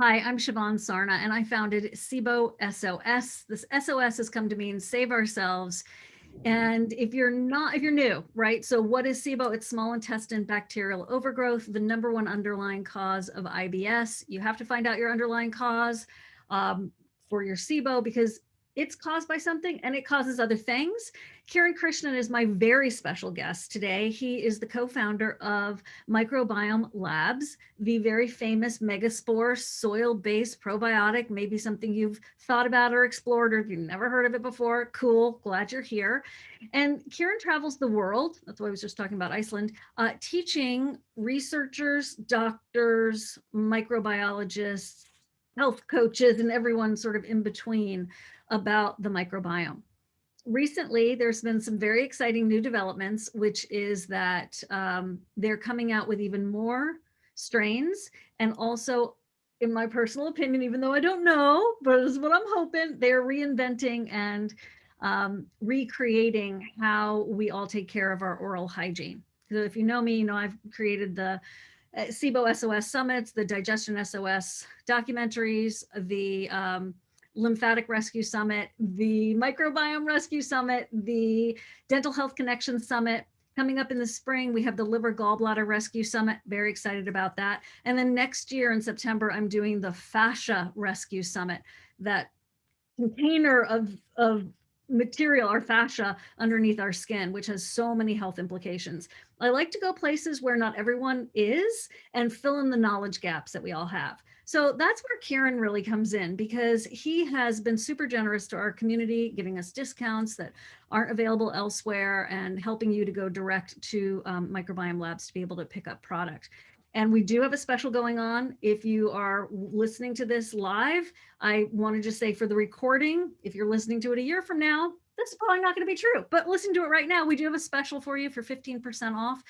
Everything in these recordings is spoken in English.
Hi, I'm Shivan Sarna, and I founded SIBO SOS. This SOS has come to mean save ourselves. And if you're new, right? So what is SIBO? It's small intestine bacterial overgrowth, the #1 underlying cause of IBS. You have to find out your underlying cause for your SIBO because it's caused by something and it causes other things. Kiran Krishnan is my very special guest today. He is the co-founder of MicrobiomeLabs, the very famous megaspore soil-based probiotic, maybe something you've thought about or explored, or if you've never heard of it before. Cool, glad you're here. And Kiran travels the world, that's why I was just talking about Iceland, teaching researchers, doctors, microbiologists, health coaches, and everyone sort of in between about the microbiome. Recently, there's been some very exciting new developments, which is that they're coming out with even more strains. And also, in my personal opinion, even though I don't know, but this is what I'm hoping, they're reinventing and recreating how we all take care of our oral hygiene. So if you know me, you know I've created the SIBO SOS summits, the Digestion SOS documentaries, the Lymphatic Rescue Summit, the Microbiome Rescue Summit, the Dental Health Connection Summit. Coming up in the spring, we have the Liver Gallbladder Rescue Summit. Very excited about that. And then next year in September, I'm doing the Fascia Rescue Summit, that container of material, our fascia underneath our skin, which has so many health implications. I like to go places where not everyone is and fill in the knowledge gaps that we all have. So that's where Kiran really comes in, because he has been super generous to our community, giving us discounts that aren't available elsewhere and helping you to go direct to MicrobiomeLabs to be able to pick up product. And we do have a special going on. If you are listening to this live, I want to just say for the recording, if you're listening to it a year from now, this is probably not going to be true, but listen to it right now. We do have a special for you for 15% off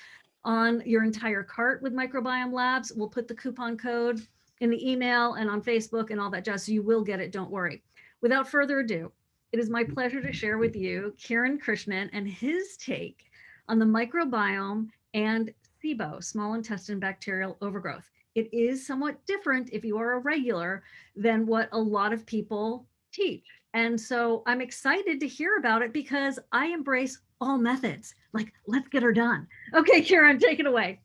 on your entire cart with MicrobiomeLabs. We'll put the coupon code in the email and on Facebook and all that jazz, so you will get it, don't worry. Without further ado, it is my pleasure to share with you Kiran Krishnan and his take on the microbiome and SIBO, small intestine bacterial overgrowth. It is somewhat different if you are a regular than what a lot of people teach. And so I'm excited to hear about it because I embrace all methods. Like, let's get her done. Okay, Kiran, take it away.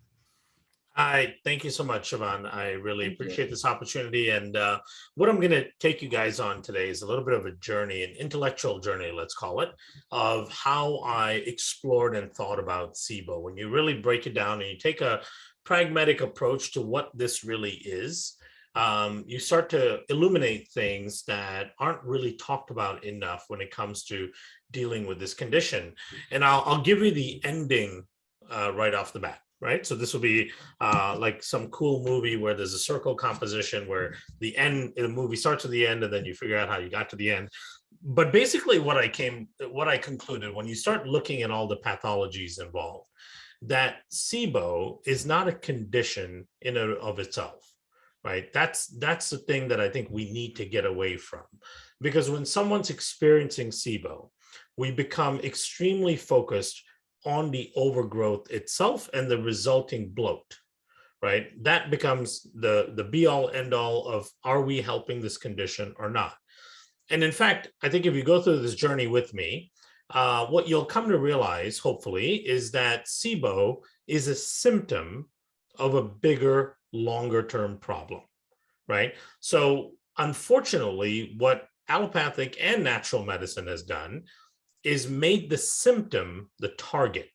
Hi, thank you so much, Shivan. I really Thank you. appreciate this opportunity. And what I'm going to take you guys on today is a little bit of a journey, an intellectual journey, let's call it, of how I explored and thought about SIBO. When you really break it down and you take a pragmatic approach to what this really is, you start to illuminate things that aren't really talked about enough when it comes to dealing with this condition. And I'll give you the ending right off the bat. Right. So this will be like some cool movie where there's a circle composition where the movie starts at the end and then you figure out how you got to the end. But basically what I concluded when you start looking at all the pathologies involved, that SIBO is not a condition in and of itself. Right. That's the thing that I think we need to get away from, because when someone's experiencing SIBO, we become extremely focused on the overgrowth itself and the resulting bloat, right? That becomes the be all end all of, are we helping this condition or not? And in fact, I think if you go through this journey with me, what you'll come to realize, hopefully, is that SIBO is a symptom of a bigger, longer term problem, right? So unfortunately, what allopathic and natural medicine has done is made the symptom the target.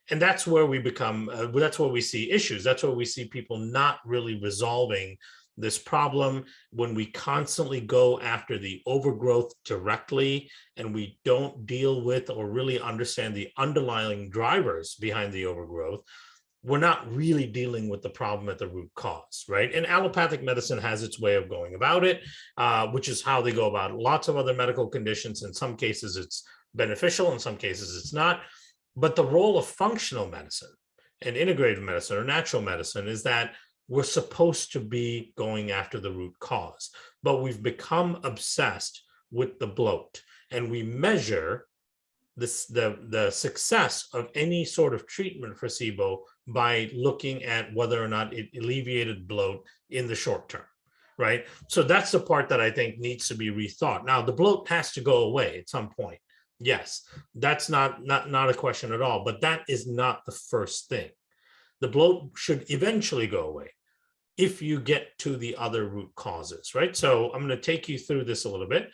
And that's where we become, that's where we see issues. That's where we see people not really resolving this problem, when we constantly go after the overgrowth directly and we don't deal with or really understand the underlying drivers behind the overgrowth. We're not really dealing with the problem at the root cause, right? And allopathic medicine has its way of going about it, which is how they go about lots of other medical conditions. In some cases, it's beneficial. In some cases, it's not. But the role of functional medicine and integrative medicine or natural medicine is that we're supposed to be going after the root cause, but we've become obsessed with the bloat, and we measure the success of any sort of treatment for SIBO by looking at whether or not it alleviated bloat in the short term, right? So that's the part that I think needs to be rethought. Now, the bloat has to go away at some point. Yes, that's not a question at all, but that is not the first thing. The bloat should eventually go away if you get to the other root causes, right? So I'm going to take you through this a little bit.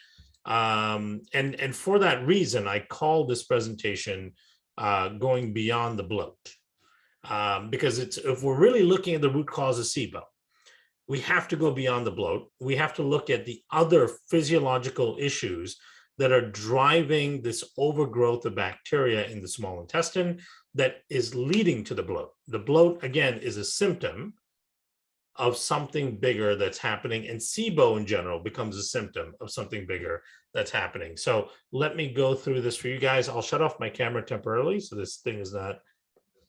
And for that reason, I call this presentation going beyond the bloat. Because if we're really looking at the root cause of SIBO, we have to go beyond the bloat. We have to look at the other physiological issues that are driving this overgrowth of bacteria in the small intestine that is leading to the bloat. The bloat, again, is a symptom of something bigger that's happening, and SIBO in general becomes a symptom of something bigger that's happening. So let me go through this for you guys. I'll shut off my camera temporarily so this thing is not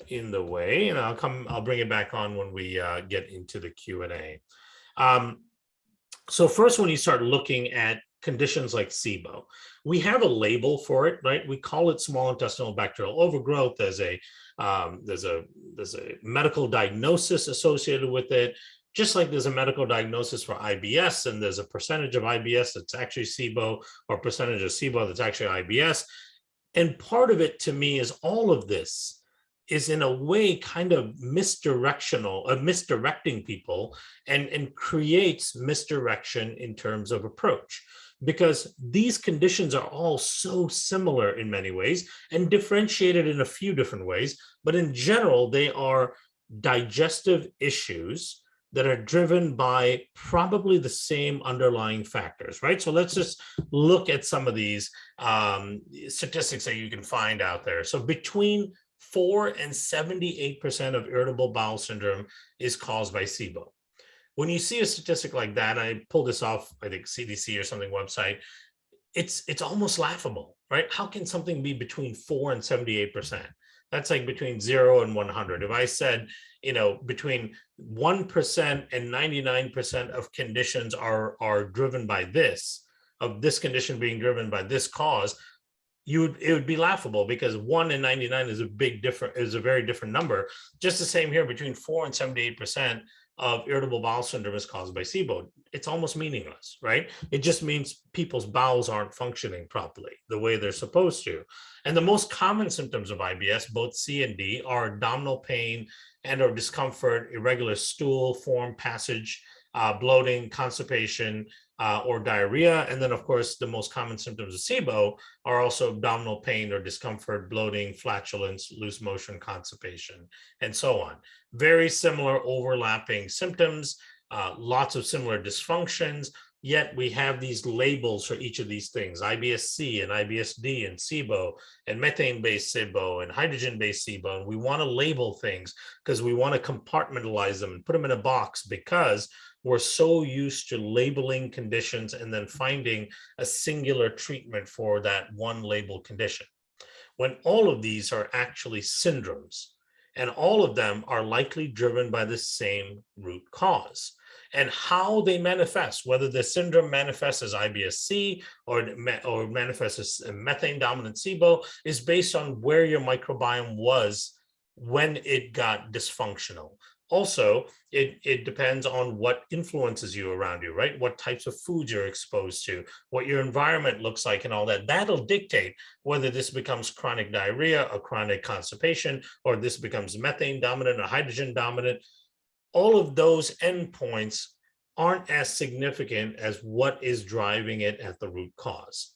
in the way, and I'll bring it back on when we get into the Q&A. So first, when you start looking at conditions like SIBO, we have a label for it, right? We call it small intestinal bacterial overgrowth. There's a medical diagnosis associated with it, just like there's a medical diagnosis for IBS, and there's a percentage of IBS that's actually SIBO, or percentage of SIBO that's actually IBS. And part of it, to me, is all of this is in a way kind of misdirecting people and creates misdirection in terms of approach, because these conditions are all so similar in many ways and differentiated in a few different ways. But in general, they are digestive issues that are driven by probably the same underlying factors, right? So let's just look at some of these statistics that you can find out there. So between 4 and 78% of irritable bowel syndrome is caused by SIBO. When you see a statistic like that, I pulled this off, I think CDC or something website, it's almost laughable, right? How can something be between 4 and 78%? That's like between 0 and 100. If I said, between 1% and 99% of conditions are driven by this, of this condition being driven by this cause, it would be laughable, because 1 in 99 is a very different number. Just the same here, between 4 and 78% of irritable bowel syndrome is caused by SIBO. It's almost meaningless, right? It just means people's bowels aren't functioning properly the way they're supposed to. And the most common symptoms of IBS, both C and D, are abdominal pain and or discomfort, irregular stool form passage, bloating, constipation, or diarrhea. And then, of course, the most common symptoms of SIBO are also abdominal pain or discomfort, bloating, flatulence, loose motion, constipation, and so on. Very similar overlapping symptoms, lots of similar dysfunctions, yet we have these labels for each of these things: IBS-C and IBS-D and SIBO and methane-based SIBO and hydrogen-based SIBO. And we want to label things because we want to compartmentalize them and put them in a box, because we're so used to labeling conditions and then finding a singular treatment for that one labeled condition, when all of these are actually syndromes, and all of them are likely driven by the same root cause. And how they manifest, whether the syndrome manifests as IBS-C or manifests as methane-dominant SIBO, is based on where your microbiome was when it got dysfunctional. Also, it depends on what influences you around you, right? What types of foods you're exposed to, what your environment looks like, and all that. That'll dictate whether this becomes chronic diarrhea or chronic constipation, or this becomes methane dominant or hydrogen dominant. All of those endpoints aren't as significant as what is driving it at the root cause.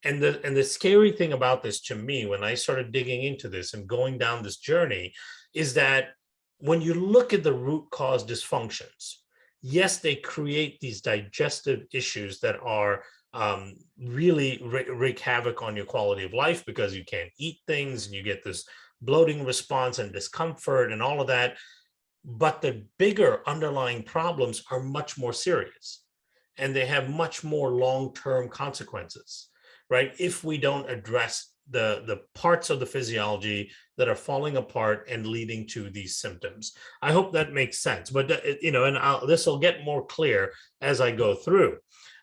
And the scary thing about this, to me, when I started digging into this and going down this journey, is that when you look at the root cause dysfunctions, yes, they create these digestive issues that are really wreak havoc on your quality of life, because you can't eat things and you get this bloating response and discomfort and all of that. But the bigger underlying problems are much more serious, and they have much more long-term consequences, right? If we don't address the parts of the physiology that are falling apart and leading to these symptoms. I hope that makes sense, but and this will get more clear as I go through.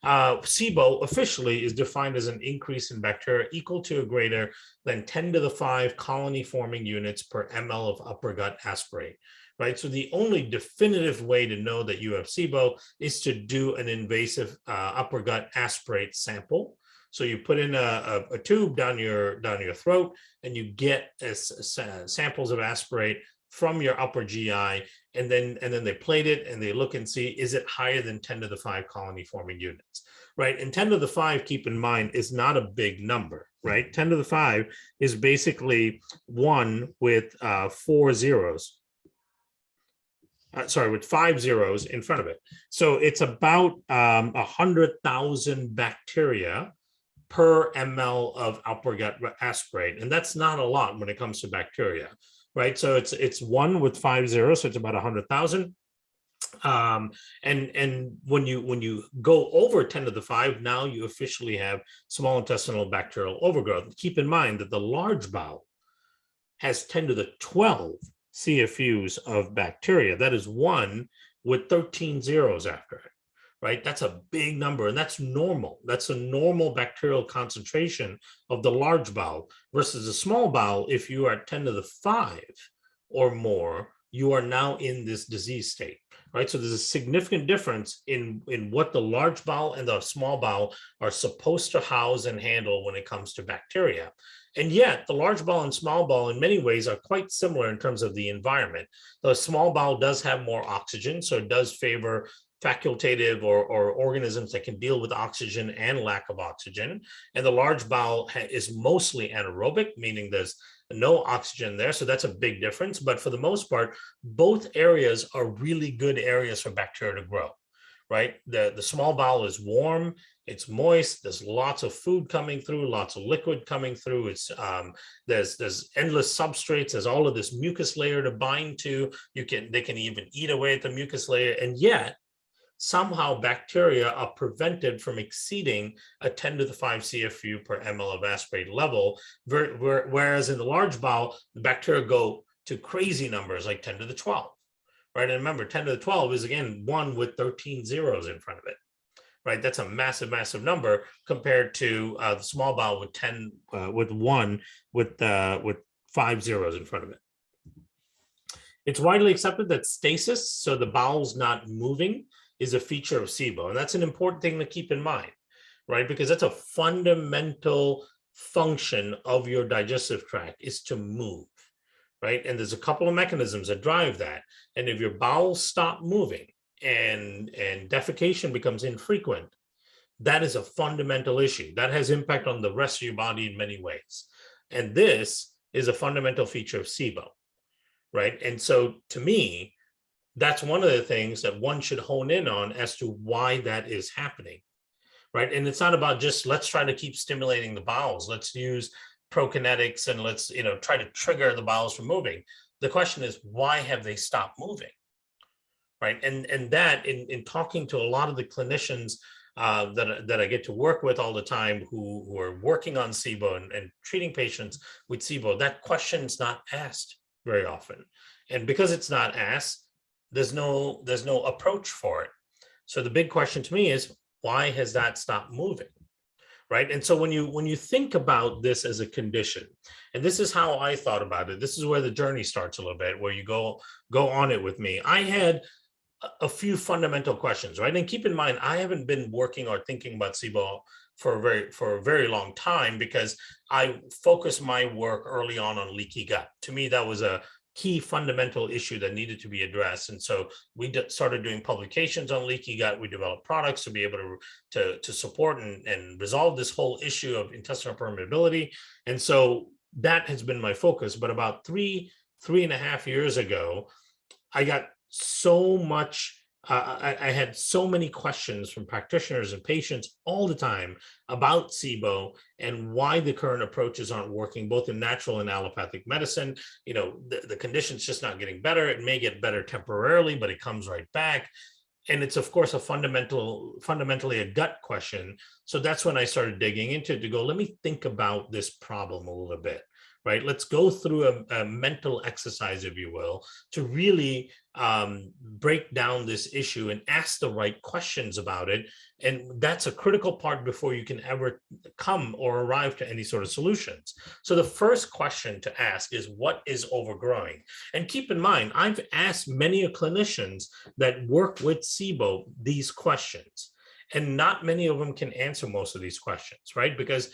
SIBO officially is defined as an increase in bacteria equal to or greater than 10 to the 5 colony forming units per ml of upper gut aspirate. Right. So the only definitive way to know that you have SIBO is to do an invasive upper gut aspirate sample. So you put in a tube down your throat, and you get samples of aspirate from your upper GI, and then they plate it and they look and see, is it higher than 10 to the 5 colony forming units, right? And 10 to the 5, keep in mind, is not a big number, right? 10 to the 5 is basically 1 with 4 zeros. With 5 zeros in front of it. So it's about 100,000 bacteria per ml of upper gut aspirate. And that's not a lot when it comes to bacteria, right? So it's 1 with 5 zeros, so it's about 100,000. And when you go over 10 to the 5, now you officially have small intestinal bacterial overgrowth. Keep in mind that the large bowel has 10 to the 12 CFUs of bacteria. That is 1 with 13 zeros after it, right? That's a big number, and that's normal. That's a normal bacterial concentration of the large bowel versus the small bowel. If you are at 10 to the 5 or more, you are now in this disease state, right? So there's a significant difference in what the large bowel and the small bowel are supposed to house and handle when it comes to bacteria. And yet the large bowel and small bowel in many ways are quite similar in terms of the environment. The small bowel does have more oxygen, so it does favor facultative or organisms that can deal with oxygen and lack of oxygen. And the large bowel is mostly anaerobic, meaning there's no oxygen there. So that's a big difference. But for the most part, both areas are really good areas for bacteria to grow, right? The small bowel is warm, it's moist, there's lots of food coming through, lots of liquid coming through. It's there's endless substrates, there's all of this mucus layer to bind to. They can even eat away at the mucus layer, and yet somehow bacteria are prevented from exceeding a 10 to the 5 CFU per ml of aspirate level, whereas in the large bowel, the bacteria go to crazy numbers like 10 to the 12, right? And remember, 10 to the 12 is, again, 1 with 13 zeros in front of it, right? That's a massive, massive number compared to the small bowel with 10, with 1 with 5 zeros in front of it. It's widely accepted that stasis, so the bowel's not moving, is a feature of SIBO. And that's an important thing to keep in mind, right? Because that's a fundamental function of your digestive tract, is to move, right? And there's a couple of mechanisms that drive that. And if your bowels stop moving and defecation becomes infrequent, that is a fundamental issue. That has impact on the rest of your body in many ways. And this is a fundamental feature of SIBO, right? And so to me, that's one of the things that one should hone in on as to why that is happening, right? And it's not about just, let's try to keep stimulating the bowels. Let's use prokinetics and let's, try to trigger the bowels from moving. The question is, why have they stopped moving, right? And that in talking to a lot of the clinicians that I get to work with all the time who are working on SIBO and treating patients with SIBO, that question's not asked very often. And because it's not asked, there's no approach for it. So the big question to me is, why has that stopped moving, right? And so when you think about this as a condition, and this is how I thought about it, this is where the journey starts a little bit, where you go on it with me. I had a few fundamental questions, right? And keep in mind, I haven't been working or thinking about SIBO for a very long time, because I focused my work early on leaky gut. To me, that was a key fundamental issue that needed to be addressed. And so we started doing publications on leaky gut. We developed products to be able to support and resolve this whole issue of intestinal permeability. And so that has been my focus. But about three and a half years ago, I got so much, I had so many questions from practitioners and patients all the time about SIBO and why the current approaches aren't working, both in natural and allopathic medicine. The condition's just not getting better. It may get better temporarily, but it comes right back. And it's, of course, a fundamentally a gut question. So that's when I started digging into it to go, let me think about this problem a little bit, right? Let's go through a mental exercise, if you will, to really break down this issue and ask the right questions about it. And that's a critical part before you can ever come or arrive to any sort of solutions. So the first question to ask is, what is overgrowing? And keep in mind, I've asked many clinicians that work with SIBO these questions, and not many of them can answer most of these questions, right? Because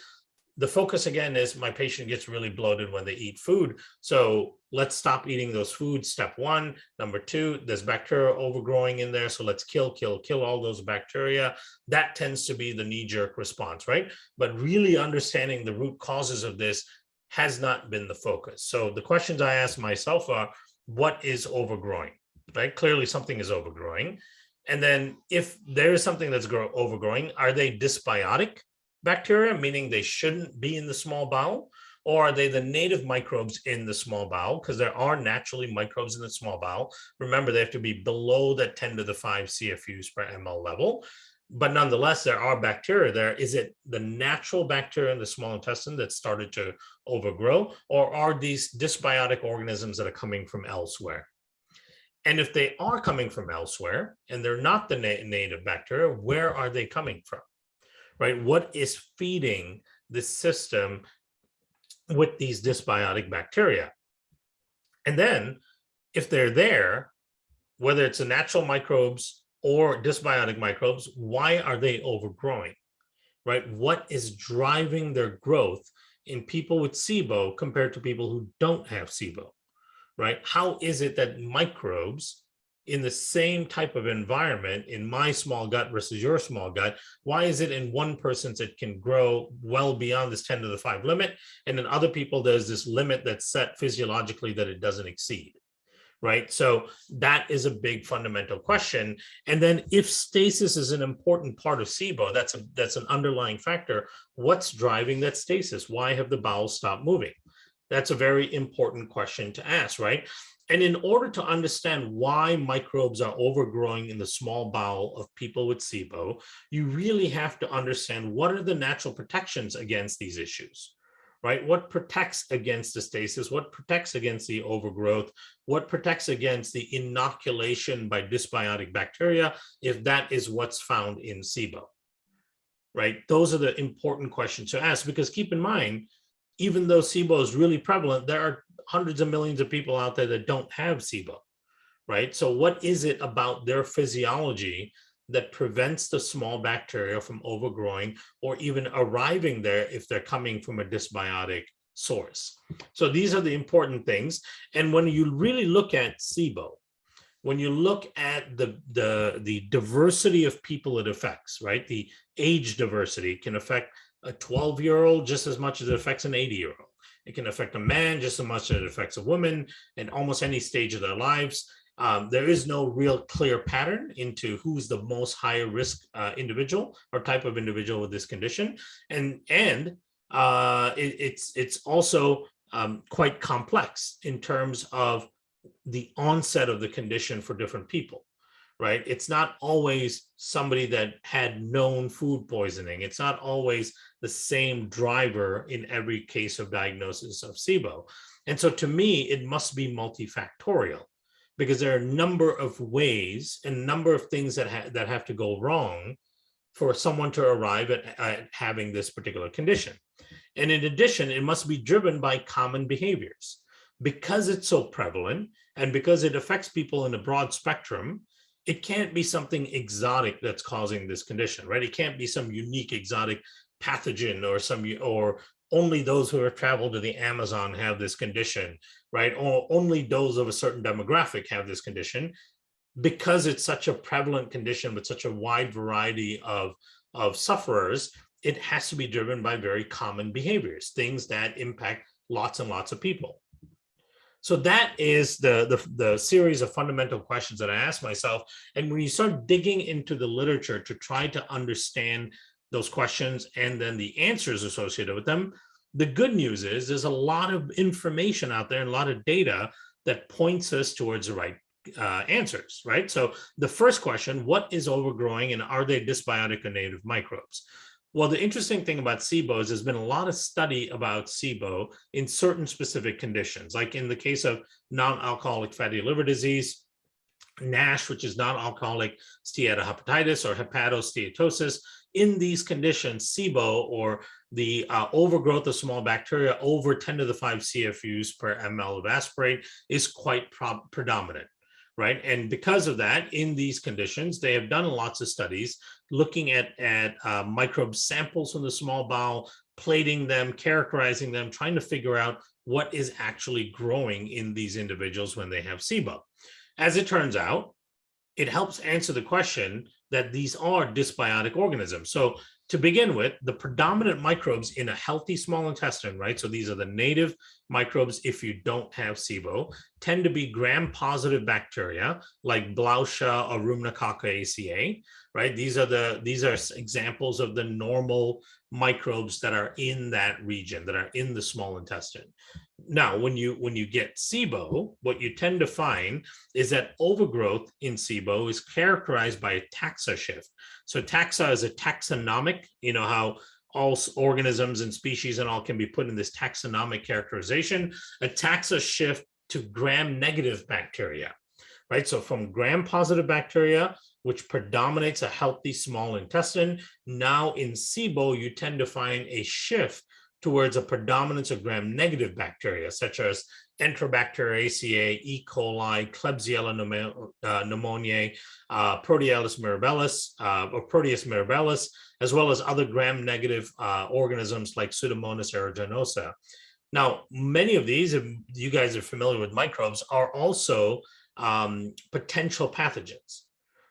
the focus again is my patient gets really bloated when they eat food. So let's stop eating those foods. Step one. Number two, there's bacteria overgrowing in there. So let's kill all those bacteria. That tends to be the knee-jerk response, right? But really understanding the root causes of this has not been the focus. So the questions I ask myself are, what is overgrowing, right? Clearly something is overgrowing. And then if there is something that's overgrowing, are they dysbiotic bacteria, meaning they shouldn't be in the small bowel? Or are they the native microbes in the small bowel? Because there are naturally microbes in the small bowel. Remember, they have to be below that 10 to the 5 CFUs per ml level. But nonetheless, there are bacteria there. Is it the natural bacteria in the small intestine that started to overgrow? Or are these dysbiotic organisms that are coming from elsewhere? And if they are coming from elsewhere and they're not the native bacteria, where are they coming from? Right? What is feeding the system with these dysbiotic bacteria? And then if they're there, whether it's the natural microbes or dysbiotic microbes, why are they overgrowing? Right? What is driving their growth in people with SIBO compared to people who don't have SIBO? Right? How is it that microbes in the same type of environment in my small gut versus your small gut, why is it in one person's it can grow well beyond this 10 to the 5 limit, and in other people there's this limit that's set physiologically that it doesn't exceed, right? So that is a big fundamental question. And then if stasis is an important part of SIBO, that's an underlying factor. What's driving that stasis? Why have the bowels stopped moving? That's a very important question to ask, right? And in order to understand why microbes are overgrowing in the small bowel of people with SIBO, you really have to understand what are the natural protections against these issues, right? What protects against the stasis? What protects against the overgrowth? What protects against the inoculation by dysbiotic bacteria, if that is what's found in SIBO, right? Those are the important questions to ask, because keep in mind, even though SIBO is really prevalent, there are hundreds of millions of people out there that don't have SIBO, right? So what is it about their physiology that prevents the small bacteria from overgrowing or even arriving there if they're coming from a dysbiotic source? So these are the important things. And when you really look at SIBO, when you look at the diversity of people it affects, right? The age diversity can affect a 12-year-old just as much as it affects an 80-year-old. It can affect a man just as much as it affects a woman in almost any stage of their lives. There is no real clear pattern into who's the most higher risk individual or type of individual with this condition. And it's also quite complex in terms of the onset of the condition for different people, right? It's not always somebody that had known food poisoning. It's not always the same driver in every case of diagnosis of SIBO. And so to me, it must be multifactorial, because there are a number of ways and a number of things that have to go wrong for someone to arrive at having this particular condition. And in addition, it must be driven by common behaviors. Because it's so prevalent and because it affects people in a broad spectrum, it can't be something exotic that's causing this condition, right? It can't be some unique exotic pathogen or only those who have traveled to the Amazon have this condition, right? Or only those of a certain demographic have this condition. Because it's such a prevalent condition with such a wide variety of sufferers, it has to be driven by very common behaviors, things that impact lots and lots of people. So that is the series of fundamental questions that I ask myself. And when you start digging into the literature to try to understand those questions and then the answers associated with them, the good news is there's a lot of information out there and a lot of data that points us towards the right answers, right? So the first question, what is overgrowing and are they dysbiotic or native microbes? Well, the interesting thing about SIBO is there's been a lot of study about SIBO in certain specific conditions, like in the case of non-alcoholic fatty liver disease, NASH, which is non-alcoholic steatohepatitis or hepatosteatosis. In these conditions, SIBO, or the overgrowth of small bacteria over 10 to the 5 CFUs per ml of aspirate, is quite predominant, right? And because of that, in these conditions, they have done lots of studies looking at microbe samples from the small bowel, plating them, characterizing them, trying to figure out what is actually growing in these individuals when they have SIBO. As it turns out, it helps answer the question that these are dysbiotic organisms. So to begin with, the predominant microbes in a healthy small intestine, right? So these are the native microbes if you don't have SIBO, tend to be gram-positive bacteria like Blautia or Rheumococca ACA, right? These are examples of the normal microbes that are in that region, that are in the small intestine. Now, when you get SIBO, what you tend to find is that overgrowth in SIBO is characterized by a taxa shift. So taxa is a taxonomic, you know how all organisms and species and all can be put in this taxonomic characterization, a taxa shift to gram-negative bacteria, right? So from gram-positive bacteria, which predominates a healthy small intestine, now in SIBO, you tend to find a shift towards a predominance of gram-negative bacteria, such as Enterobacter ACA, E. coli, Klebsiella pneumoniae, Proteus mirabilis, or Proteus mirabilis, as well as other gram-negative organisms like Pseudomonas aeruginosa. Now, many of these, if you guys are familiar with microbes, are also potential pathogens,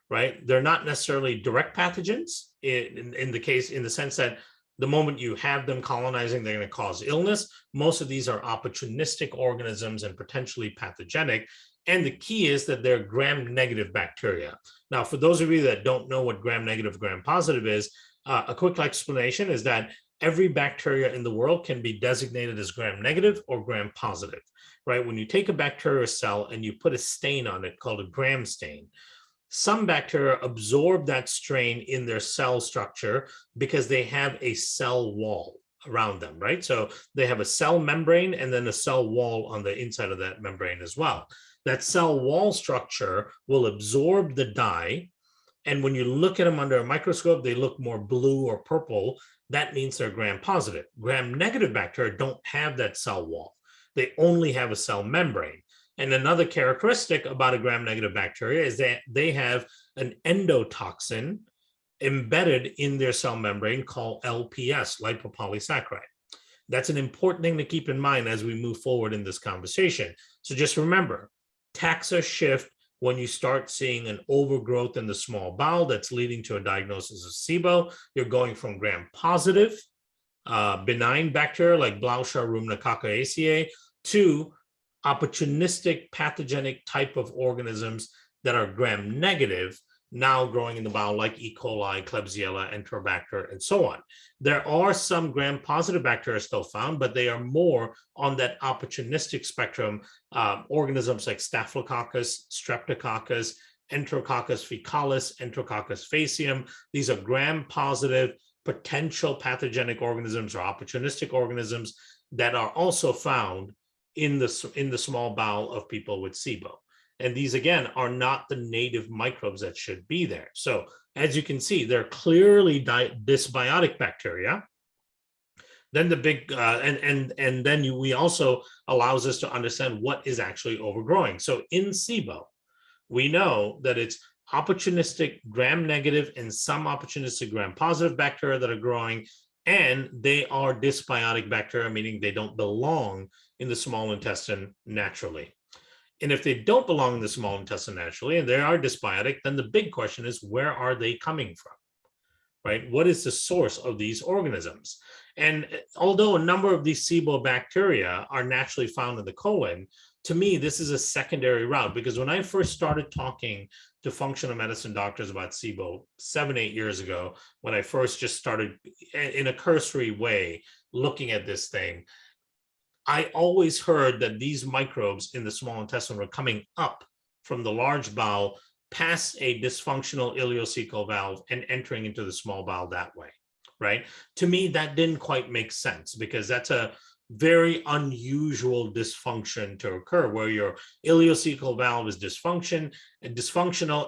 right? They're not necessarily direct pathogens in the sense that the moment you have them colonizing, they're going to cause illness. Most of these are opportunistic organisms and potentially pathogenic. And the key is that they're gram-negative bacteria. Now, for those of you that don't know what gram-negative, gram-positive is, a quick explanation is that every bacteria in the world can be designated as gram-negative or gram-positive, right? When you take a bacterial cell and you put a stain on it called a gram stain, some bacteria absorb that strain in their cell structure because they have a cell wall around them, right? So they have a cell membrane and then a cell wall on the inside of that membrane as well. That cell wall structure will absorb the dye. And when you look at them under a microscope, they look more blue or purple. That means they're gram-positive. Gram-negative bacteria don't have that cell wall. They only have a cell membrane. And another characteristic about a gram-negative bacteria is that they have an endotoxin embedded in their cell membrane called LPS, lipopolysaccharide. That's an important thing to keep in mind as we move forward in this conversation. So just remember, taxa shift when you start seeing an overgrowth in the small bowel that's leading to a diagnosis of SIBO. You're going from gram-positive, benign bacteria like Blautia, Rheumococca ACA to opportunistic pathogenic type of organisms that are gram-negative now growing in the bowel like E. coli, Klebsiella, Enterobacter, and so on. There are some gram-positive bacteria still found, but they are more on that opportunistic spectrum. Organisms like Staphylococcus, Streptococcus, Enterococcus fecalis, Enterococcus faecium. These are gram-positive potential pathogenic organisms or opportunistic organisms that are also found in the small bowel of people with SIBO. And these, again, are not the native microbes that should be there. So as you can see, they're clearly dysbiotic bacteria. Then the big, and then we also allows us to understand what is actually overgrowing. So in SIBO, we know that it's opportunistic gram-negative and some opportunistic gram-positive bacteria that are growing, and they are dysbiotic bacteria, meaning they don't belong in the small intestine naturally. And if they don't belong in the small intestine naturally, and they are dysbiotic, then the big question is, where are they coming from, right? What is the source of these organisms? And although a number of these SIBO bacteria are naturally found in the colon, to me, this is a secondary route, because when I first started talking to functional medicine doctors about SIBO 7-8 years ago, when I first just started in a cursory way looking at this thing, I always heard that these microbes in the small intestine were coming up from the large bowel past a dysfunctional ileocecal valve and entering into the small bowel that way, right? To me, that didn't quite make sense because that's a very unusual dysfunction to occur where your ileocecal valve is dysfunctional,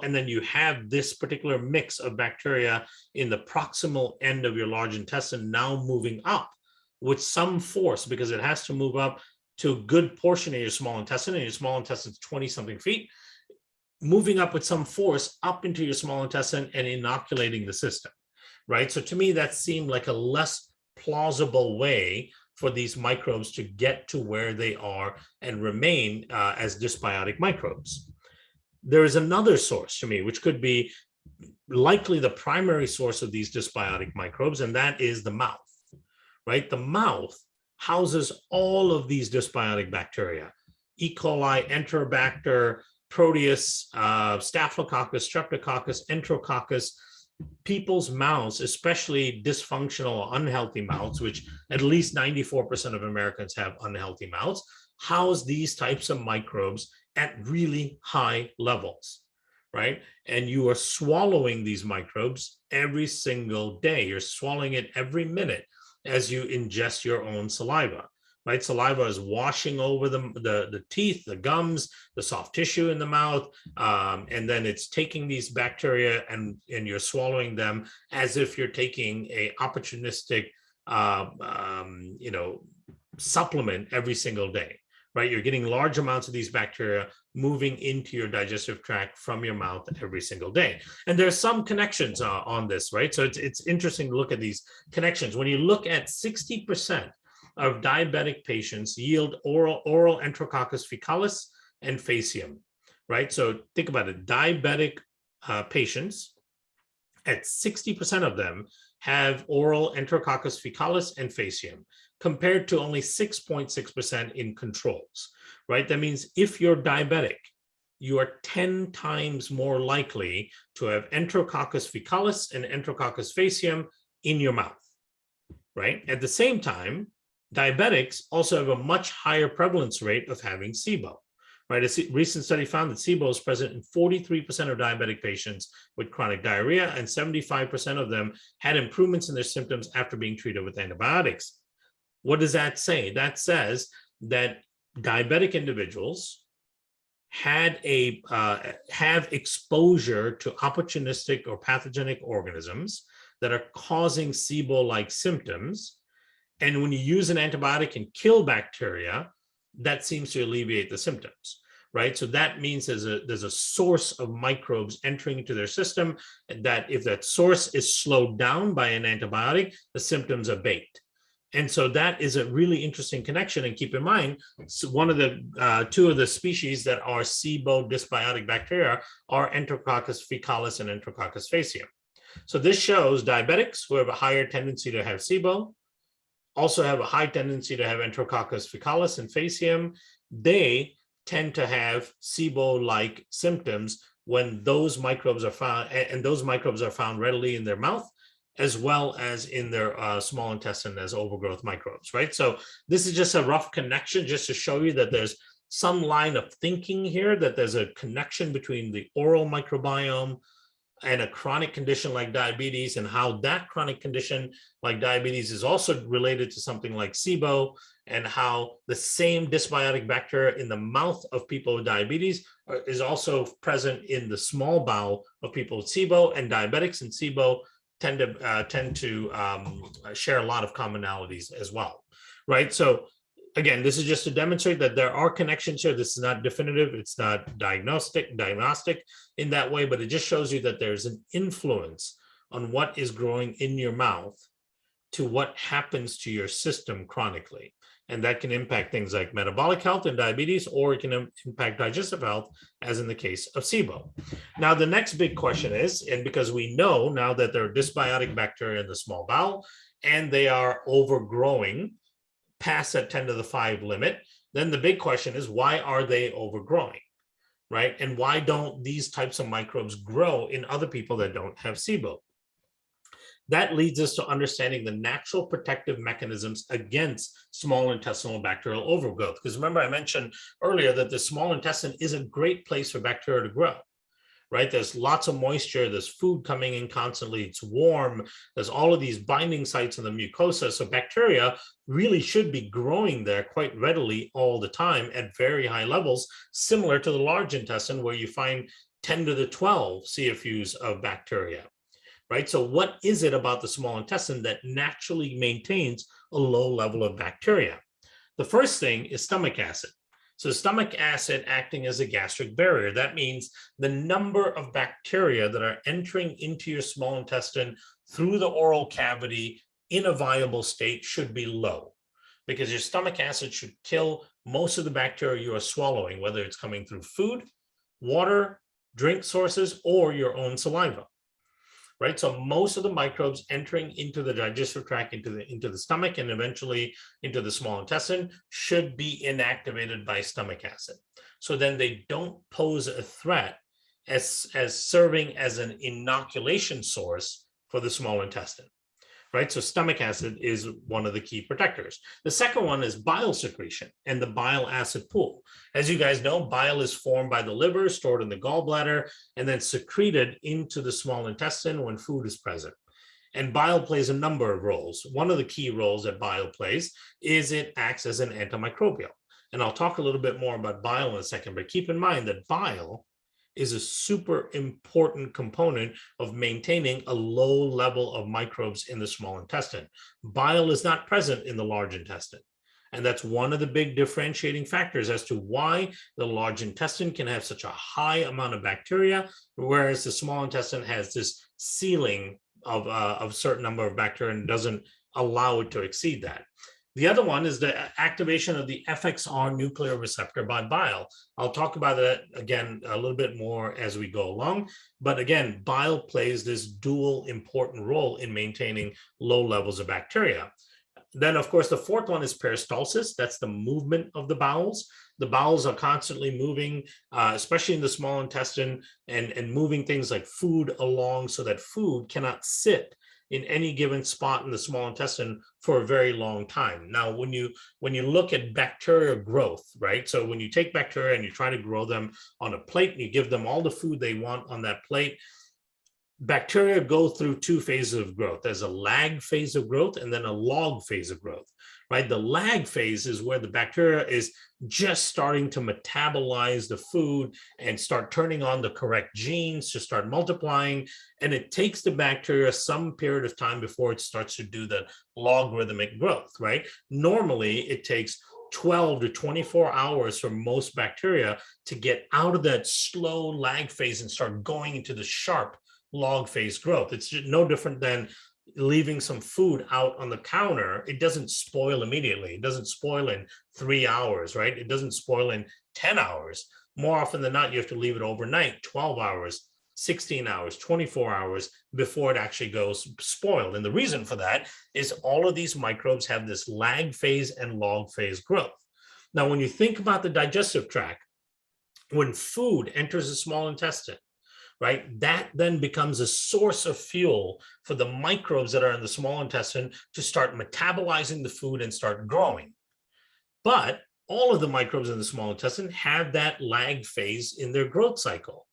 and then you have this particular mix of bacteria in the proximal end of your large intestine now moving up with some force, because it has to move up to a good portion of your small intestine, and your small intestine is 20 something feet, moving up with some force up into your small intestine and inoculating the system, right? So to me, that seemed like a less plausible way for these microbes to get to where they are and remain as dysbiotic microbes. There is another source to me, which could be likely the primary source of these dysbiotic microbes, and that is the mouth, right? The mouth houses all of these dysbiotic bacteria: E. coli, Enterobacter, Proteus, Staphylococcus, Streptococcus, Enterococcus. People's mouths, especially dysfunctional or unhealthy mouths, which at least 94% of Americans have unhealthy mouths, house these types of microbes at really high levels, right? And you are swallowing these microbes every single day. You're swallowing it every minute as you ingest your own saliva, right? Saliva is washing over the teeth, the gums, the soft tissue in the mouth, and then it's taking these bacteria and you're swallowing them as if you're taking a opportunistic, supplement every single day, right? You're getting large amounts of these bacteria moving into your digestive tract from your mouth every single day. And there's some connections on this, right? So it's interesting to look at these connections. When you look at 60% of diabetic patients yield oral Enterococcus fecalis and faecium, right? So think about it, diabetic patients, at 60% of them have oral Enterococcus fecalis and faecium, compared to only 6.6% in controls, right? That means if you're diabetic, you are 10 times more likely to have Enterococcus fecalis and Enterococcus faecium in your mouth, right? At the same time, diabetics also have a much higher prevalence rate of having SIBO, right? A recent study found that SIBO is present in 43% of diabetic patients with chronic diarrhea, and 75% of them had improvements in their symptoms after being treated with antibiotics. What does that say? That says that diabetic individuals have exposure to opportunistic or pathogenic organisms that are causing SIBO-like symptoms. And when you use an antibiotic and kill bacteria, that seems to alleviate the symptoms, right? So that means there's a source of microbes entering into their system, and that if that source is slowed down by an antibiotic, the symptoms abate. And so that is a really interesting connection. And keep in mind, one of the two of the species that are SIBO dysbiotic bacteria are Enterococcus fecalis and Enterococcus faecium. So this shows diabetics who have a higher tendency to have SIBO also have a high tendency to have Enterococcus fecalis and faecium. They tend to have SIBO-like symptoms when those microbes are found, and those microbes are found readily in their mouth, as well as in their small intestine as overgrowth microbes, right? So this is just a rough connection just to show you that there's some line of thinking here, that there's a connection between the oral microbiome and a chronic condition like diabetes, and how that chronic condition like diabetes is also related to something like SIBO, and how the same dysbiotic bacteria in the mouth of people with diabetes is also present in the small bowel of people with SIBO, and diabetics and SIBO tend to share a lot of commonalities as well, right? So again, this is just to demonstrate that there are connections here. This is not definitive. It's not diagnostic in that way, but it just shows you that there's an influence on what is growing in your mouth to what happens to your system chronically. And that can impact things like metabolic health and diabetes, or it can impact digestive health, as in the case of SIBO. Now, the next big question is, and because we know now that there are dysbiotic bacteria in the small bowel, and they are overgrowing past that 10 to the 5 limit, then the big question is, why are they overgrowing, right? And why don't these types of microbes grow in other people that don't have SIBO? That leads us to understanding the natural protective mechanisms against small intestinal bacterial overgrowth. Because remember, I mentioned earlier that the small intestine is a great place for bacteria to grow. Right? There's lots of moisture, there's food coming in constantly, it's warm, there's all of these binding sites in the mucosa. So bacteria really should be growing there quite readily all the time at very high levels, similar to the large intestine where you find 10 to the 12 CFUs of bacteria. Right? So what is it about the small intestine that naturally maintains a low level of bacteria? The first thing is stomach acid. So stomach acid acting as a gastric barrier. That means the number of bacteria that are entering into your small intestine through the oral cavity in a viable state should be low, because your stomach acid should kill most of the bacteria you are swallowing, whether it's coming through food, water, drink sources, or your own saliva. Right, so most of the microbes entering into the digestive tract, into the stomach, and eventually into the small intestine should be inactivated by stomach acid. So then they don't pose a threat as serving as an inoculation source for the small intestine. Right, so stomach acid is one of the key protectors. The second one is bile secretion and the bile acid pool. As you guys know, bile is formed by the liver, stored in the gallbladder, and then secreted into the small intestine when food is present. And bile plays a number of roles. One of the key roles that bile plays is it acts as an antimicrobial. And I'll talk a little bit more about bile in a second, but keep in mind that bile is a super important component of maintaining a low level of microbes in the small intestine. Bile is not present in the large intestine. And that's one of the big differentiating factors as to why the large intestine can have such a high amount of bacteria, whereas the small intestine has this ceiling of a certain number of bacteria and doesn't allow it to exceed that. The other one is the activation of the FXR nuclear receptor by bile. I'll talk about that again a little bit more as we go along. But again, bile plays this dual important role in maintaining low levels of bacteria. Then, of course, the fourth one is peristalsis. That's the movement of the bowels. The bowels are constantly moving, especially in the small intestine, and moving things like food along so that food cannot sit in any given spot in the small intestine for a very long time. Now, when you look at bacterial growth, right? So when you take bacteria and you try to grow them on a plate and you give them all the food they want on that plate, bacteria go through two phases of growth. There's a lag phase of growth and then a log phase of growth, right? The lag phase is where the bacteria is just starting to metabolize the food and start turning on the correct genes to start multiplying. And it takes the bacteria some period of time before it starts to do the logarithmic growth, right? Normally, it takes 12 to 24 hours for most bacteria to get out of that slow lag phase and start going into the sharp log phase growth. It's no different than leaving some food out on the counter. It doesn't spoil immediately. It doesn't spoil in 3 hours, right? It doesn't spoil in 10 hours. More often than not, you have to leave it overnight, 12 hours, 16 hours, 24 hours before it actually goes spoiled. And the reason for that is all of these microbes have this lag phase and log phase growth. Now, when you think about the digestive tract, when food enters the small intestine, right, that then becomes a source of fuel for the microbes that are in the small intestine to start metabolizing the food and start growing. But all of the microbes in the small intestine have that lag phase in their growth cycle,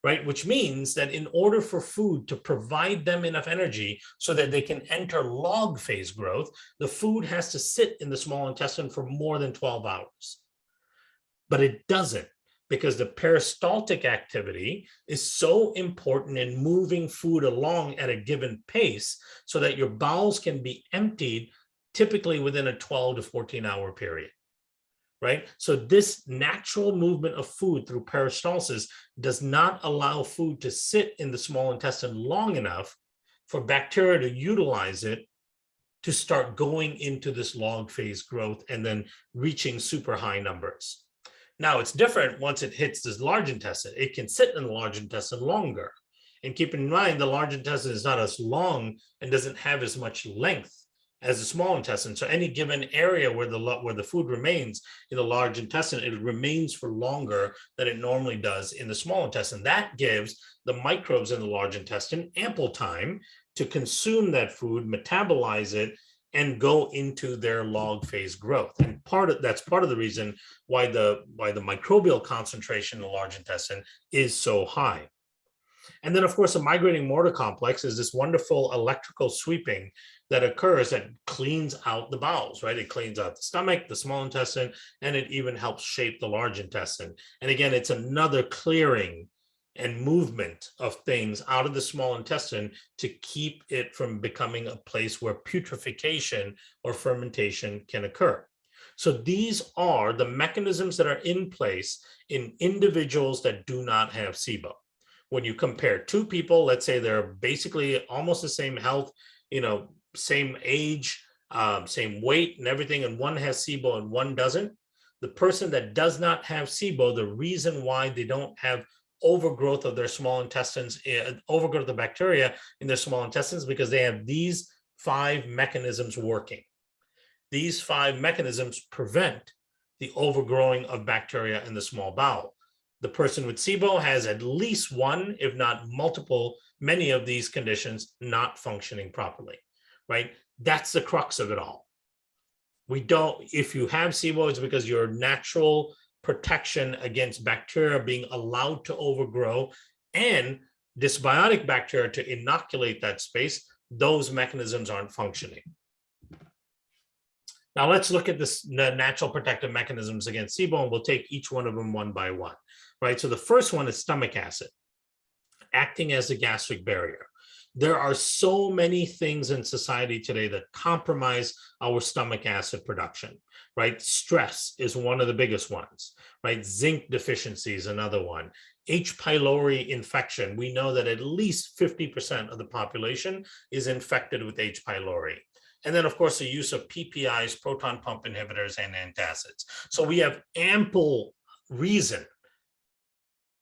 right? Which means that in order for food to provide them enough energy so that they can enter log phase growth, the food has to sit in the small intestine for more than 12 hours. But it doesn't, because the peristaltic activity is so important in moving food along at a given pace so that your bowels can be emptied typically within a 12 to 14 hour period, right? So this natural movement of food through peristalsis does not allow food to sit in the small intestine long enough for bacteria to utilize it to start going into this log phase growth and then reaching super high numbers. Now, it's different once it hits this large intestine. It can sit in the large intestine longer. And keep in mind, the large intestine is not as long and doesn't have as much length as the small intestine. So any given area where the food remains in the large intestine, it remains for longer than it normally does in the small intestine. That gives the microbes in the large intestine ample time to consume that food, metabolize it, and go into their log phase growth. And that's part of the reason why the microbial concentration in the large intestine is so high. And then, of course, a migrating mortar complex is this wonderful electrical sweeping that occurs that cleans out the bowels, right? It cleans out the stomach, the small intestine, and it even helps shape the large intestine. And again, it's another clearing and movement of things out of the small intestine to keep it from becoming a place where putrefaction or fermentation can occur. So these are the mechanisms that are in place in individuals that do not have SIBO. When you compare two people, let's say they're basically almost the same health, same age, same weight and everything, and one has SIBO and one doesn't, the person that does not have SIBO, the reason why they don't have overgrowth of their small intestines, overgrowth of bacteria in their small intestines, because they have these 5 mechanisms working. These 5 mechanisms prevent the overgrowing of bacteria in the small bowel. The person with SIBO has at least one, if not multiple, many of these conditions not functioning properly, right? That's the crux of it all. If you have SIBO, it's because your natural protection against bacteria being allowed to overgrow and dysbiotic bacteria to inoculate that space, those mechanisms aren't functioning. Now let's look at the natural protective mechanisms against SIBO, and we'll take each one of them one by one, right? So the first one is stomach acid, acting as a gastric barrier. There are so many things in society today that compromise our stomach acid production, right? Stress is one of the biggest ones, right? Zinc deficiency is another one. H. pylori infection. We know that at least 50% of the population is infected with H. pylori. And then, of course, the use of PPIs, proton pump inhibitors, and antacids. So we have ample reason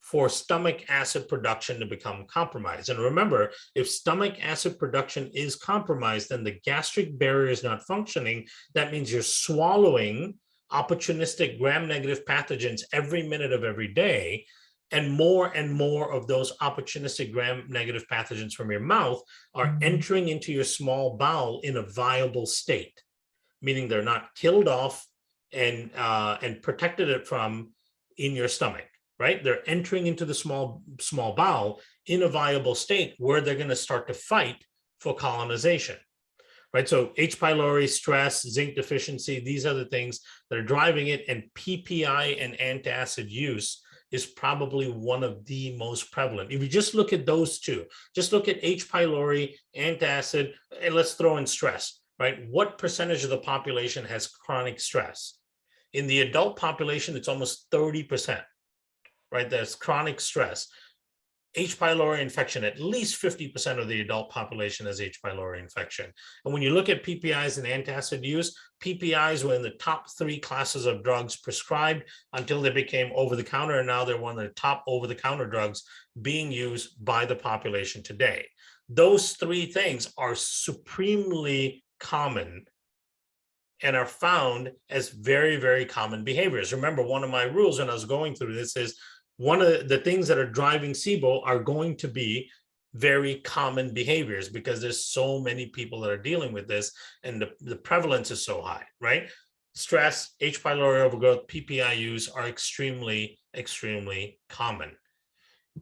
for stomach acid production to become compromised. And remember, if stomach acid production is compromised, then the gastric barrier is not functioning. That means you're swallowing opportunistic gram-negative pathogens every minute of every day, and more of those opportunistic gram-negative pathogens from your mouth are entering into your small bowel in a viable state, meaning they're not killed off and protected it from in your stomach. Right? They're entering into the small bowel in a viable state where they're going to start to fight for colonization. Right? So H. pylori, stress, zinc deficiency, these are the things that are driving it. And PPI and antacid use is probably one of the most prevalent. If you just look at those two, just look at H. pylori, antacid, and let's throw in stress, right? What percentage of the population has chronic stress? In the adult population, it's almost 30%. Right, there's chronic stress. H. pylori infection, at least 50% of the adult population has H. pylori infection. And when you look at PPIs and antacid use, PPIs were in the top 3 classes of drugs prescribed until they became over-the-counter, and now they're one of the top over-the-counter drugs being used by the population today. Those 3 things are supremely common and are found as very, very common behaviors. Remember, one of my rules when I was going through this is one of the things that are driving SIBO are going to be very common behaviors because there's so many people that are dealing with this and the prevalence is so high, right? Stress, H. pylori overgrowth, PPI use are extremely, extremely common.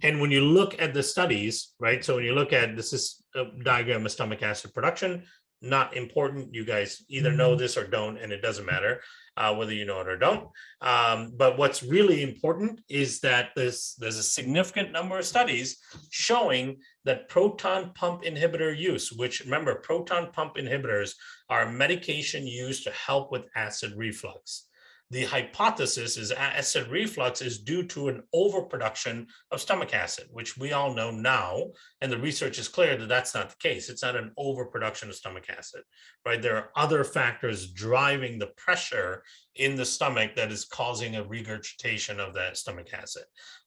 And when you look at the studies, right? So when you look at, this is a diagram of stomach acid production, not important. You guys either know this or don't, and it doesn't matter whether you know it or don't. But what's really important is that there's a significant number of studies showing that proton pump inhibitor use, which remember, proton pump inhibitors are a medication used to help with acid reflux. The hypothesis is acid reflux is due to an overproduction of stomach acid, which we all know now, and the research is clear that that's not the case. It's not an overproduction of stomach acid, right? There are other factors driving the pressure in the stomach that is causing a regurgitation of that stomach acid.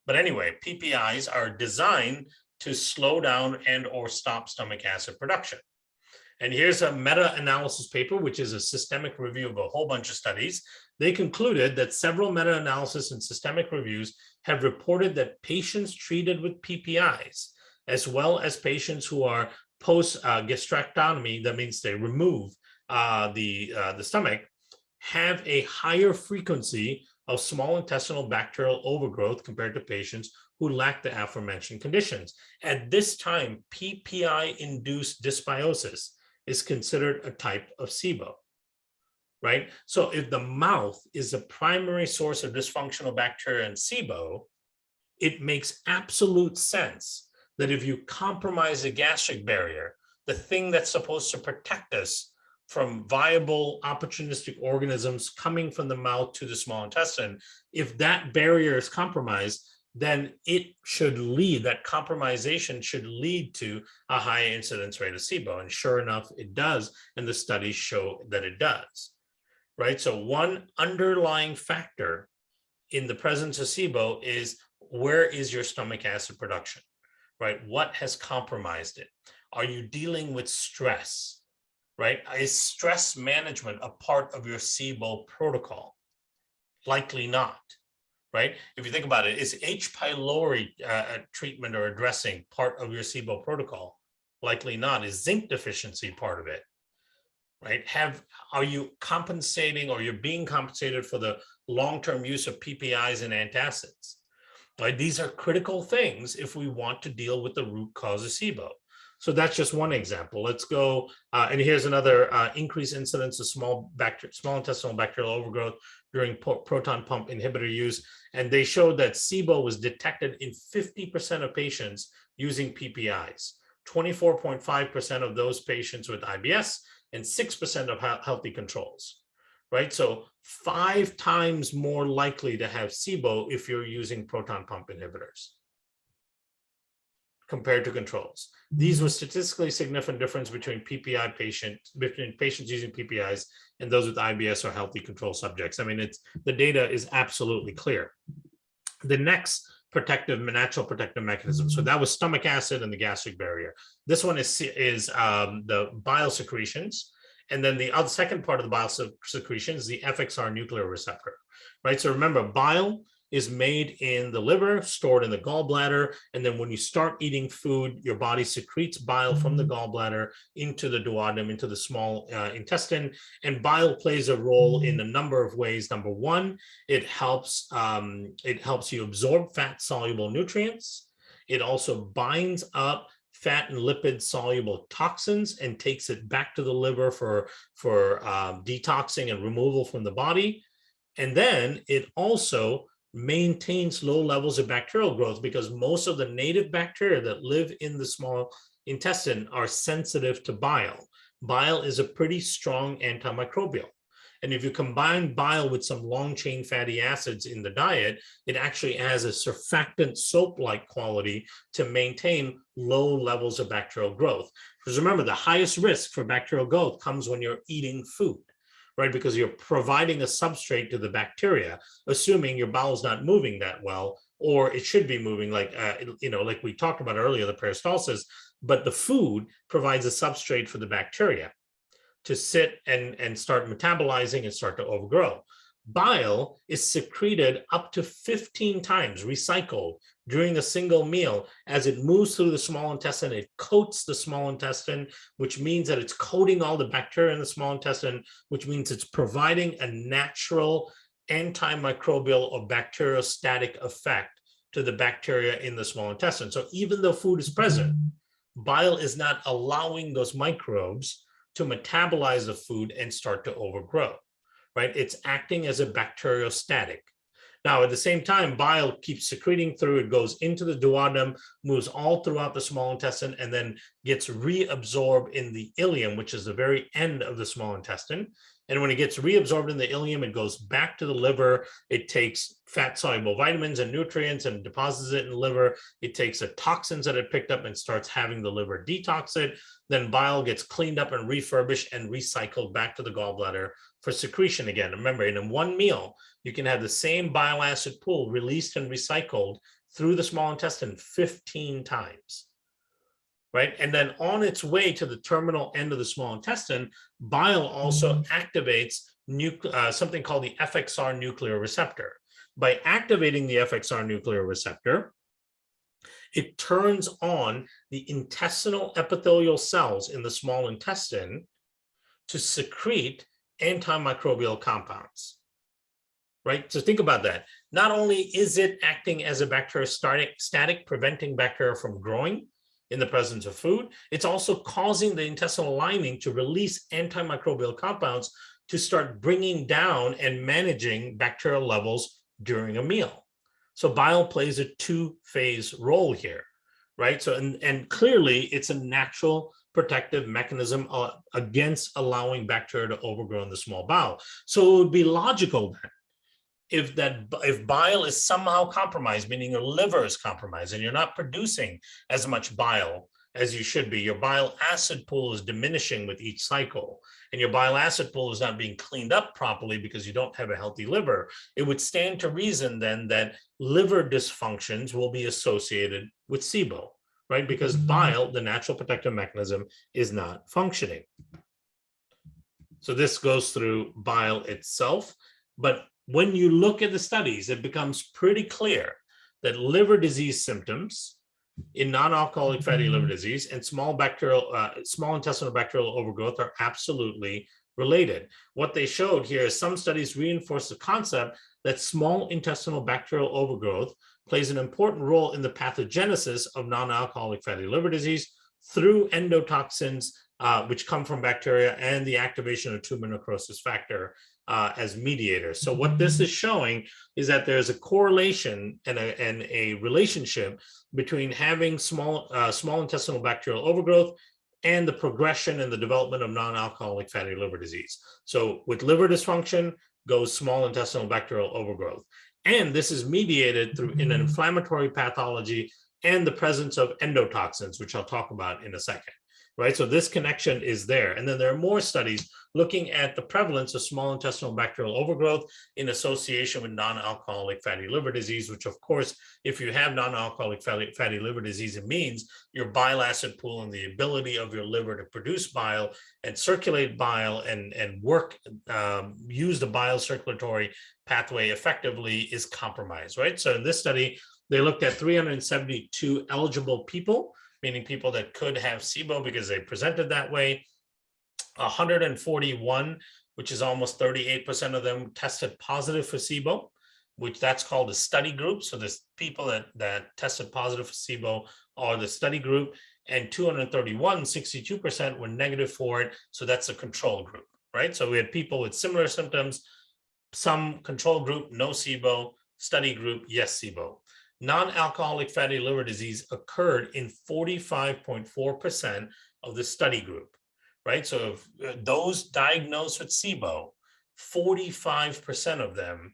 But anyway, PPIs are designed to slow down and or stop stomach acid production. And here's a meta-analysis paper, which is a systemic review of a whole bunch of studies. They concluded that several meta-analysis and systemic reviews have reported that patients treated with PPIs, as well as patients who are post gastrectomy, that means they remove the stomach, have a higher frequency of small intestinal bacterial overgrowth compared to patients who lack the aforementioned conditions. At this time, PPI-induced dysbiosis is considered a type of SIBO, right? So if the mouth is the primary source of dysfunctional bacteria in SIBO, it makes absolute sense that if you compromise the gastric barrier, the thing that's supposed to protect us from viable opportunistic organisms coming from the mouth to the small intestine, if that barrier is compromised, then it should lead, that compromisation should lead to a high incidence rate of SIBO. And sure enough, it does. And the studies show that it does, right? So one underlying factor in the presence of SIBO is, where is your stomach acid production, right? What has compromised it? Are you dealing with stress, right? Is stress management a part of your SIBO protocol? Likely not, right? If you think about it, is H. pylori treatment or addressing part of your SIBO protocol? Likely not. Is zinc deficiency part of it, right? Are you compensating, or you're being compensated for the long-term use of PPIs and antacids? Right? These are critical things if we want to deal with the root cause of SIBO. So that's just one example. Let's go, and here's another increased incidence of small intestinal bacterial overgrowth during proton pump inhibitor use. And they showed that SIBO was detected in 50% of patients using PPIs, 24.5% of those patients with IBS, and 6% of healthy controls, right? So 5 times more likely to have SIBO if you're using proton pump inhibitors compared to controls. These were statistically significant difference between patients using PPIs and those with IBS or healthy control subjects. I mean, the data is absolutely clear. The next natural protective mechanism. So that was stomach acid and the gastric barrier. This one is the bile secretions. And then the second part of the bile secretion is the FXR nuclear receptor, right? So remember, bile is made in the liver, stored in the gallbladder. And then when you start eating food, your body secretes bile from the gallbladder into the duodenum, into the small intestine. And bile plays a role in a number of ways. Number one, it helps you absorb fat-soluble nutrients. It also binds up fat and lipid soluble toxins and takes it back to the liver for detoxing and removal from the body. And then it also maintains low levels of bacterial growth, because most of the native bacteria that live in the small intestine are sensitive to bile. Bile is a pretty strong antimicrobial. And if you combine bile with some long chain fatty acids in the diet, it actually has a surfactant soap-like quality to maintain low levels of bacterial growth. Because remember, the highest risk for bacterial growth comes when you're eating food, right? Because you're providing a substrate to the bacteria, assuming your bowel's not moving that well, or it should be moving, like like we talked about earlier, the peristalsis. But the food provides a substrate for the bacteria to sit and start metabolizing and start to overgrow. Bile is secreted up to 15 times, recycled during a single meal. As it moves through the small intestine, it coats the small intestine, which means that it's coating all the bacteria in the small intestine, which means it's providing a natural antimicrobial or bacteriostatic effect to the bacteria in the small intestine. So even though food is present, bile is not allowing those microbes to metabolize the food and start to overgrow, right? It's acting as a bacteriostatic. Now, at the same time, bile keeps secreting through, it goes into the duodenum, moves all throughout the small intestine, and then gets reabsorbed in the ileum, which is the very end of the small intestine. And when it gets reabsorbed in the ileum, it goes back to the liver. It takes fat-soluble vitamins and nutrients and deposits it in the liver. It takes the toxins that it picked up and starts having the liver detox it. Then bile gets cleaned up and refurbished and recycled back to the gallbladder for secretion again. Remember, in one meal, you can have the same bile acid pool released and recycled through the small intestine 15 times. Right? And then on its way to the terminal end of the small intestine, bile also activates something called the FXR nuclear receptor. By activating the FXR nuclear receptor, it turns on the intestinal epithelial cells in the small intestine to secrete antimicrobial compounds, right? So think about that. Not only is it acting as a bacteriostatic, preventing bacteria from growing in the presence of food, it's also causing the intestinal lining to release antimicrobial compounds to start bringing down and managing bacterial levels during a meal. So bile plays a two-phase role here, right? So, and clearly it's a natural protective mechanism against allowing bacteria to overgrow in the small bowel. So it would be logical then, if bile is somehow compromised, meaning your liver is compromised and you're not producing as much bile as you should be, your bile acid pool is diminishing with each cycle, and your bile acid pool is not being cleaned up properly because you don't have a healthy liver, it would stand to reason then that liver dysfunctions will be associated with SIBO, right? Because bile, the natural protective mechanism, is not functioning. So this goes through bile itself, but when you look at the studies, it becomes pretty clear that liver disease symptoms in non-alcoholic fatty liver disease and small intestinal bacterial overgrowth are absolutely related. What they showed here is some studies reinforce the concept that small intestinal bacterial overgrowth plays an important role in the pathogenesis of non-alcoholic fatty liver disease through endotoxins, which come from bacteria, and the activation of tumor necrosis factor as mediators. So what this is showing is that there's a correlation and a relationship between having small intestinal bacterial overgrowth and the progression and the development of non-alcoholic fatty liver disease. So with liver dysfunction goes small intestinal bacterial overgrowth. And this is mediated through an inflammatory pathology and the presence of endotoxins, which I'll talk about in a second. Right, so this connection is there. And then there are more studies looking at the prevalence of small intestinal bacterial overgrowth in association with non-alcoholic fatty liver disease, which of course, if you have non-alcoholic fatty liver disease, it means your bile acid pool and the ability of your liver to produce bile and circulate bile and work, use the bile circulatory pathway effectively is compromised, right? So in this study, they looked at 372 eligible people, meaning people that could have SIBO because they presented that way. 141, which is almost 38% of them, tested positive for SIBO, which that's called a study group. So there's people that tested positive for SIBO are the study group, and 231, 62% were negative for it. So that's a control group, right? So we had people with similar symptoms, some control group, no SIBO, study group, yes SIBO. Non-alcoholic fatty liver disease occurred in 45.4% of the study group, right? So if those diagnosed with SIBO, 45% of them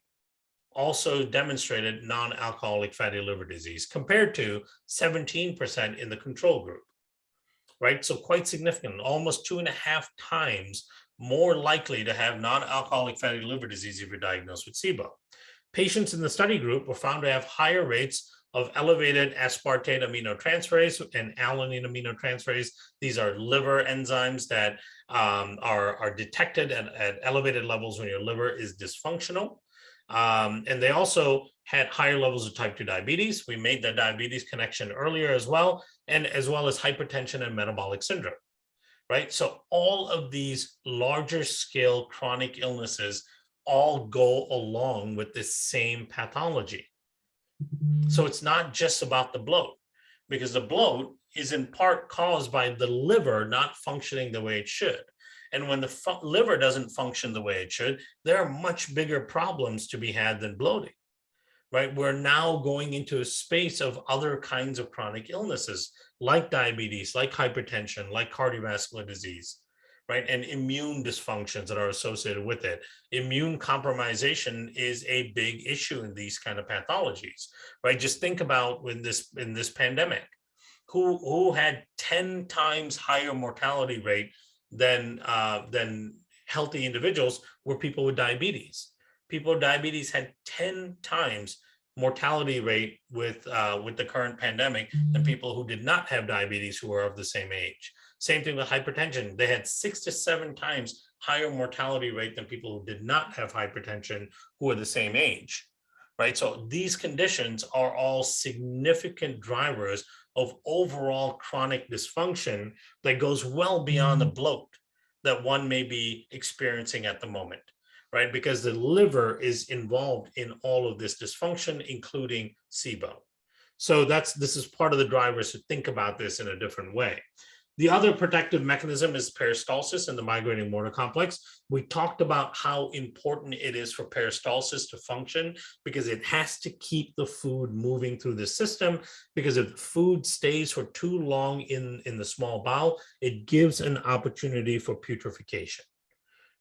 also demonstrated non-alcoholic fatty liver disease compared to 17% in the control group, right? So quite significant, almost 2.5 times more likely to have non-alcoholic fatty liver disease if you're diagnosed with SIBO. Patients in the study group were found to have higher rates of elevated aspartate aminotransferase and alanine aminotransferase. These are liver enzymes that are detected at elevated levels when your liver is dysfunctional. And they also had higher levels of type 2 diabetes. We made the diabetes connection earlier as well as hypertension and metabolic syndrome, right? So all of these larger scale chronic illnesses all go along with this same pathology. So it's not just about the bloat, because the bloat is in part caused by the liver not functioning the way it should. And when the liver doesn't function the way it should, there are much bigger problems to be had than bloating, right? We're now going into a space of other kinds of chronic illnesses like diabetes, like hypertension, like cardiovascular disease, right? And immune dysfunctions that are associated with it. Immune compromisation is a big issue in these kind of pathologies, right? Just think about in this pandemic, who had 10 times higher mortality rate than healthy individuals were people with diabetes. People with diabetes had 10 times mortality rate with the current pandemic than people who did not have diabetes who were of the same age. Same thing with hypertension. They had 6 to 7 times higher mortality rate than people who did not have hypertension who are the same age, right? So these conditions are all significant drivers of overall chronic dysfunction that goes well beyond the bloat that one may be experiencing at the moment, right? Because the liver is involved in all of this dysfunction, including SIBO. So this is part of the drivers to think about this in a different way. The other protective mechanism is peristalsis in the migrating motor complex. We talked about how important it is for peristalsis to function because it has to keep the food moving through the system, because if food stays for too long in the small bowel, it gives an opportunity for putrefaction,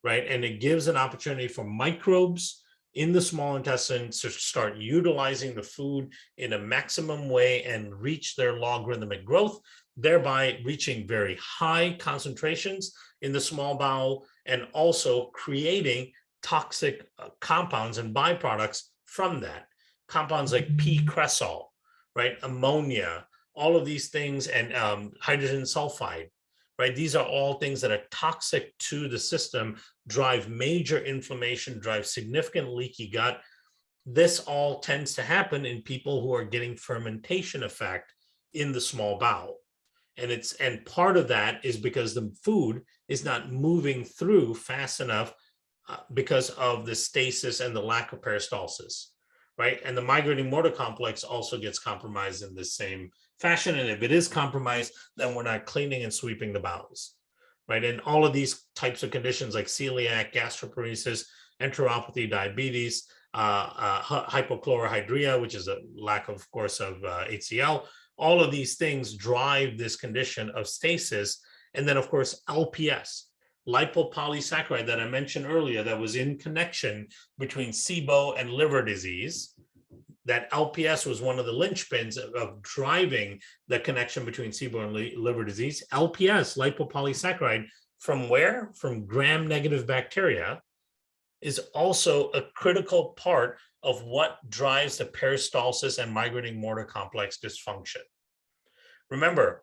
right? And it gives an opportunity for microbes in the small intestine to start utilizing the food in a maximum way and reach their logarithmic growth, thereby reaching very high concentrations in the small bowel and also creating toxic compounds and byproducts from that. Compounds like P-cresol, right? Ammonia, all of these things, and hydrogen sulfide, right? These are all things that are toxic to the system, drive major inflammation, drive significant leaky gut. This all tends to happen in people who are getting fermentation effect in the small bowel. And part of that is because the food is not moving through fast enough because of the stasis and the lack of peristalsis, right? And the migrating motor complex also gets compromised in the same fashion. And if it is compromised, then we're not cleaning and sweeping the bowels, right? And all of these types of conditions like celiac, gastroparesis, enteropathy, diabetes, hypochlorhydria, which is a lack, of course, of HCl, all of these things drive this condition of stasis. And then, of course, LPS, lipopolysaccharide that I mentioned earlier, that was in connection between SIBO and liver disease. That LPS was one of the linchpins of driving the connection between SIBO and liver disease. LPS, lipopolysaccharide, from where? From gram-negative bacteria, is also a critical part of what drives the peristalsis and migrating motor complex dysfunction. Remember,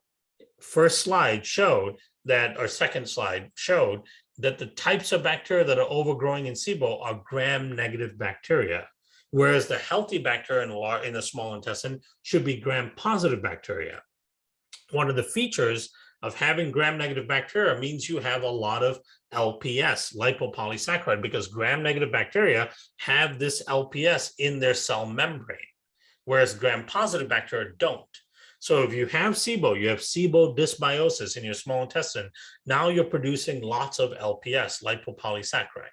first slide showed that, or second slide showed that the types of bacteria that are overgrowing in SIBO are gram-negative bacteria, whereas the healthy bacteria in the small intestine should be gram-positive bacteria. One of the features of having gram-negative bacteria means you have a lot of LPS, lipopolysaccharide, because gram-negative bacteria have this LPS in their cell membrane, whereas gram-positive bacteria don't. So if you have SIBO, you have SIBO dysbiosis in your small intestine, now you're producing lots of LPS, lipopolysaccharide,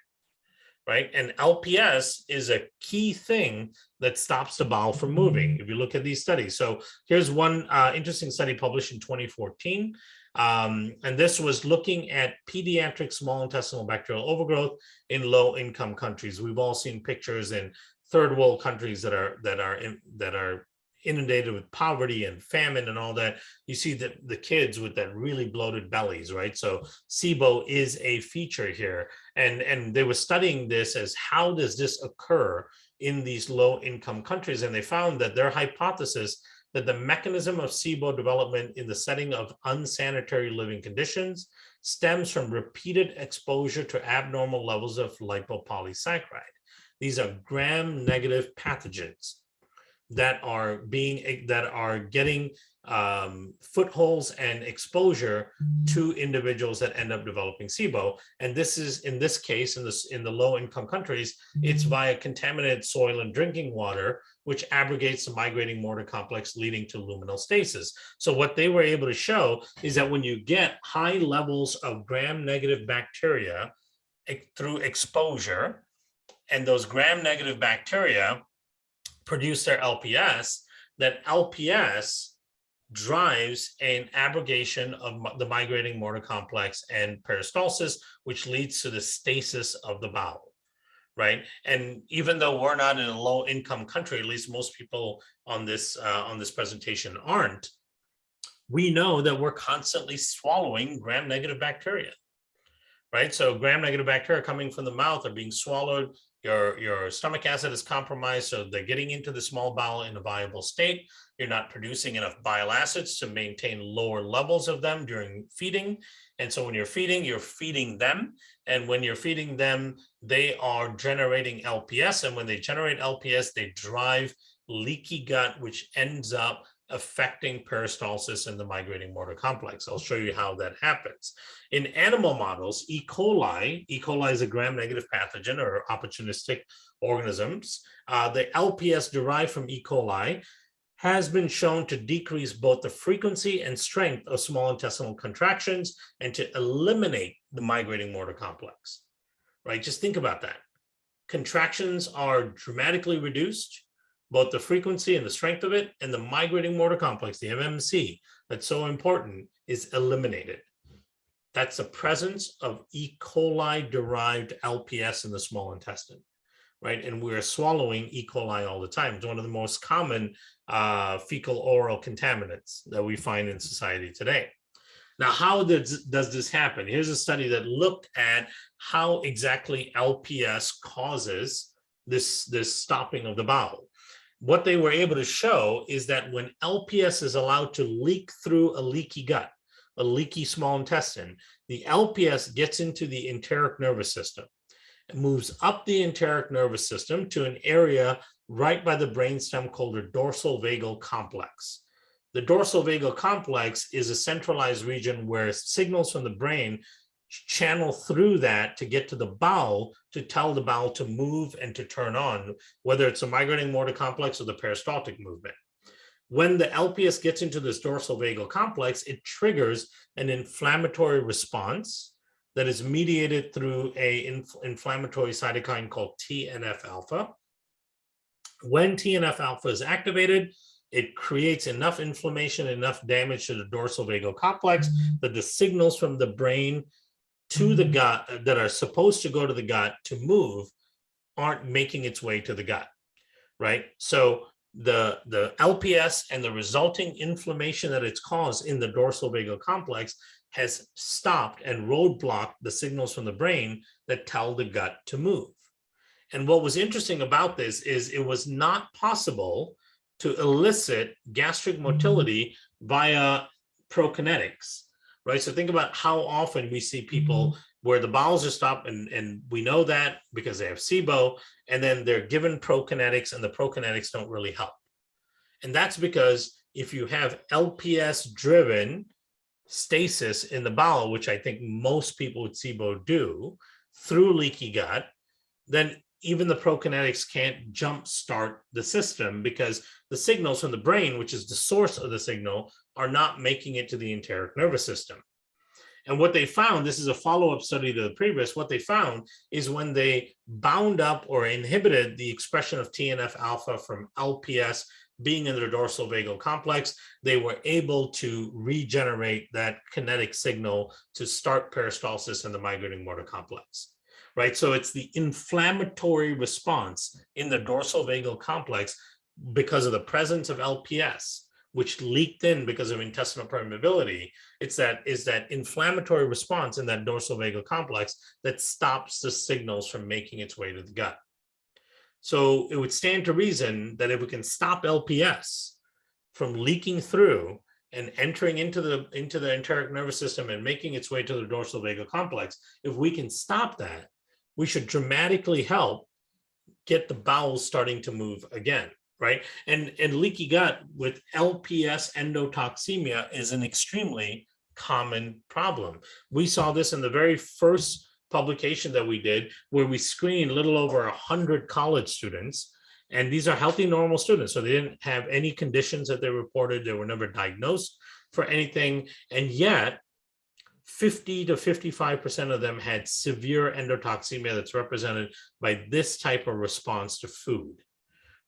right? And LPS is a key thing that stops the bowel from moving, if you look at these studies. So here's one interesting study published in 2014. And this was looking at pediatric small intestinal bacterial overgrowth in low-income countries. We've all seen pictures in third world countries that are inundated with poverty and famine and all that. You see the kids with that really bloated bellies, right? So SIBO is a feature here. And they were studying this as how does this occur in these low-income countries? And they found that their hypothesis that the mechanism of SIBO development in the setting of unsanitary living conditions stems from repeated exposure to abnormal levels of lipopolysaccharide. These are gram-negative pathogens that are getting footholds and exposure to individuals that end up developing SIBO. And this is, in this case, in the low-income countries, it's via contaminated soil and drinking water, which abrogates the migrating motor complex, leading to luminal stasis. So what they were able to show is that when you get high levels of gram-negative bacteria through exposure, and those gram-negative bacteria produce their LPS, that LPS drives an abrogation of the migrating motor complex and peristalsis, which leads to the stasis of the bowel, right? And even though we're not in a low-income country, at least most people on this presentation aren't, we know that we're constantly swallowing gram-negative bacteria, right? So gram-negative bacteria coming from the mouth are being swallowed Your stomach acid is compromised, so they're getting into the small bowel in a viable state. You're not producing enough bile acids to maintain lower levels of them during feeding. And so when you're feeding them. And when you're feeding them, they are generating LPS. And when they generate LPS, they drive leaky gut, which ends up affecting peristalsis in the migrating motor complex. I'll show you how that happens. In animal models, E. coli is a gram-negative pathogen or opportunistic organisms. The LPS derived from E. coli has been shown to decrease both the frequency and strength of small intestinal contractions and to eliminate the migrating motor complex, right? Just think about that. Contractions are dramatically reduced, both the frequency and the strength of it, and the migrating motor complex, the MMC, that's so important, is eliminated. That's the presence of E. coli-derived LPS in the small intestine, right? And we're swallowing E. coli all the time. It's one of the most common fecal oral contaminants that we find in society today. Now, how does this happen? Here's a study that looked at how exactly LPS causes this stopping of the bowel. What they were able to show is that when LPS is allowed to leak through a leaky gut, a leaky small intestine, the LPS gets into the enteric nervous system. It moves up the enteric nervous system to an area right by the brainstem called the dorsal vagal complex. The dorsal vagal complex is a centralized region where signals from the brain channel through that to get to the bowel to tell the bowel to move and to turn on, whether it's a migrating motor complex or the peristaltic movement. When the LPS gets into this dorsal vagal complex, it triggers an inflammatory response that is mediated through an inflammatory cytokine called TNF-alpha. When TNF-alpha is activated, it creates enough inflammation, enough damage to the dorsal vagal complex that the signals from the brain to the gut that are supposed to go to the gut to move aren't making its way to the gut, right? So the LPS and the resulting inflammation that it's caused in the dorsal vagal complex has stopped and roadblocked the signals from the brain that tell the gut to move. And what was interesting about this is it was not possible to elicit gastric motility via prokinetics, right? So think about how often we see people where the bowels are stopped, and we know that because they have SIBO, and then they're given prokinetics, and the prokinetics don't really help. And that's because if you have LPS-driven stasis in the bowel, which I think most people with SIBO do, through leaky gut, then even the prokinetics can't jumpstart the system because the signals from the brain, which is the source of the signal, are not making it to the enteric nervous system. And what they found, this is a follow-up study to the previous, what they found is when they bound up or inhibited the expression of TNF-alpha from LPS being in the dorsal vagal complex, they were able to regenerate that kinetic signal to start peristalsis in the migrating motor complex, right? So it's the inflammatory response in the dorsal vagal complex because of the presence of LPS, which leaked in because of intestinal permeability. Is that inflammatory response in that dorsal vagal complex that stops the signals from making its way to the gut. So it would stand to reason that if we can stop LPS from leaking through and entering into the enteric nervous system and making its way to the dorsal vagal complex, if we can stop that, we should dramatically help get the bowels starting to move again, right? And leaky gut with LPS endotoxemia is an extremely common problem. We saw this in the very first publication that we did, where we screened a little over 100 college students, and these are healthy, normal students. So they didn't have any conditions that they reported. They were never diagnosed for anything. And yet 50 to 55% of them had severe endotoxemia that's represented by this type of response to food,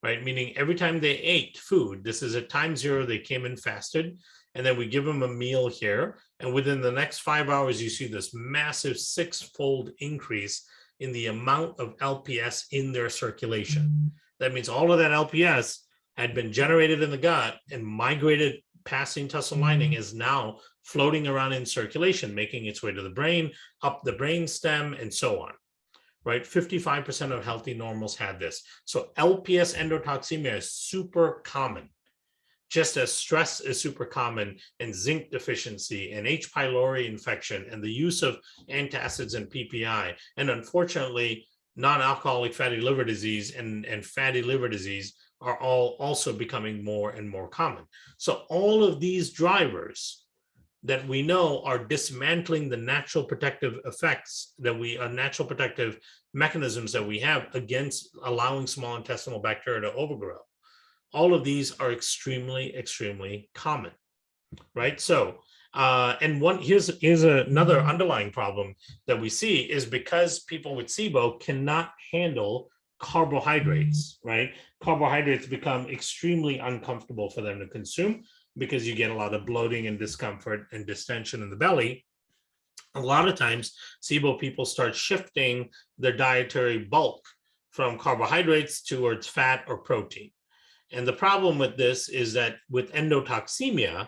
right? Meaning every time they ate food, this is at time zero, they came in fasted, and then we give them a meal here. And within the next 5 hours, you see this massive 6-fold increase in the amount of LPS in their circulation. That means all of that LPS had been generated in the gut and migrated past the intestinal lining, is now floating around in circulation, making its way to the brain, up the brain stem, and so on, right? 55% of healthy normals had this. So LPS endotoxemia is super common, just as stress is super common, and zinc deficiency and H. pylori infection and the use of antacids and PPI. And unfortunately, non-alcoholic fatty liver disease and fatty liver disease are all also becoming more and more common. So all of these drivers that we know are dismantling the natural protective effects that natural protective mechanisms that we have against allowing small intestinal bacteria to overgrow. All of these are extremely, extremely common, right? So, and here's another underlying problem that we see is because people with SIBO cannot handle carbohydrates, right? Carbohydrates become extremely uncomfortable for them to consume because you get a lot of bloating and discomfort and distension in the belly. A lot of times, SIBO people start shifting their dietary bulk from carbohydrates towards fat or protein. And the problem with this is that with endotoxemia,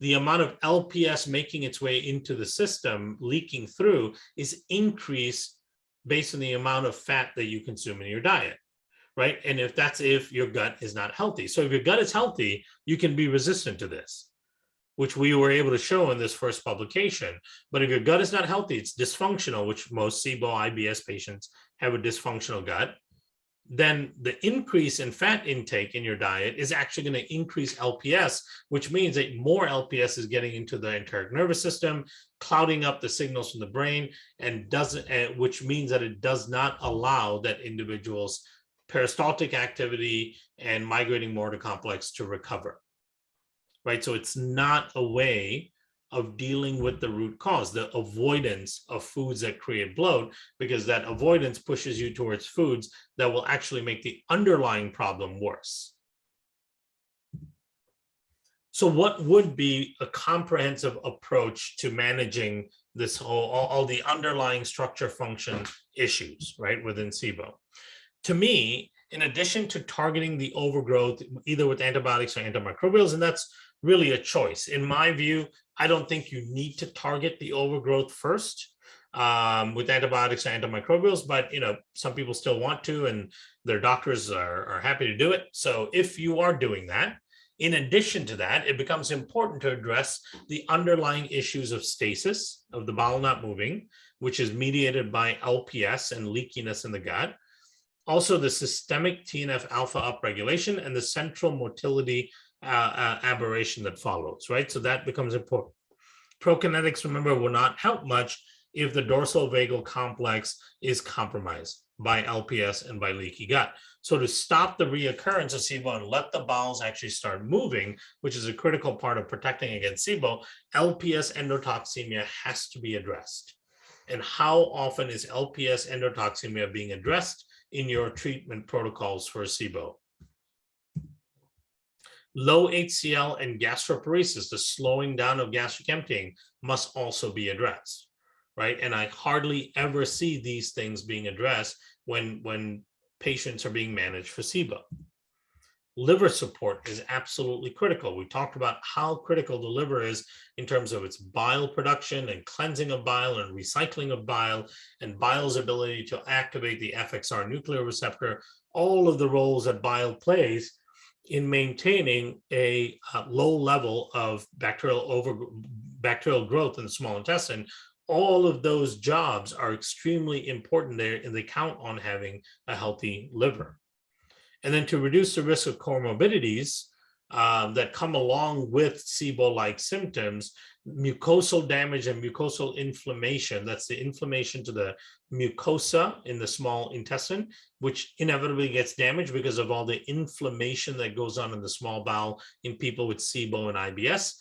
the amount of LPS making its way into the system, leaking through, is increased based on the amount of fat that you consume in your diet, right? And if your gut is not healthy. So if your gut is healthy, you can be resistant to this, which we were able to show in this first publication. But if your gut is not healthy, it's dysfunctional, which most SIBO IBS patients have a dysfunctional gut, then the increase in fat intake in your diet is actually going to increase LPS, which means that more LPS is getting into the enteric nervous system, clouding up the signals from the brain, and which means that it does not allow that individual's peristaltic activity and migrating motor complex to recover, right? So it's not a way of dealing with the root cause, the avoidance of foods that create bloat, because that avoidance pushes you towards foods that will actually make the underlying problem worse. So what would be a comprehensive approach to managing this all the underlying structure function issues, right, within SIBO? To me, in addition to targeting the overgrowth, either with antibiotics or antimicrobials, and that's really a choice. In my view, I don't think you need to target the overgrowth first with antibiotics or antimicrobials, but some people still want to, and their doctors are happy to do it. So if you are doing that, in addition to that, it becomes important to address the underlying issues of stasis, of the bowel not moving, which is mediated by LPS and leakiness in the gut. Also, the systemic TNF alpha upregulation and the central motility aberration that follows, right? So that becomes important. Prokinetics, remember, will not help much if the dorsal vagal complex is compromised by LPS and by leaky gut. So to stop the reoccurrence of SIBO and let the bowels actually start moving, which is a critical part of protecting against SIBO, LPS endotoxemia has to be addressed. And how often is LPS endotoxemia being addressed in your treatment protocols for SIBO? Low HCl and gastroparesis, the slowing down of gastric emptying, must also be addressed, right? And I hardly ever see these things being addressed when patients are being managed for SIBO. Liver support is absolutely critical. We talked about how critical the liver is in terms of its bile production and cleansing of bile and recycling of bile, and bile's ability to activate the FXR nuclear receptor, all of the roles that bile plays in maintaining a low level of bacterial growth in the small intestine. All of those jobs are extremely important there, and they count on having a healthy liver. And then to reduce the risk of comorbidities that come along with SIBO-like symptoms, mucosal damage and mucosal inflammation, that's the inflammation to the mucosa in the small intestine, which inevitably gets damaged because of all the inflammation that goes on in the small bowel in people with SIBO and IBS.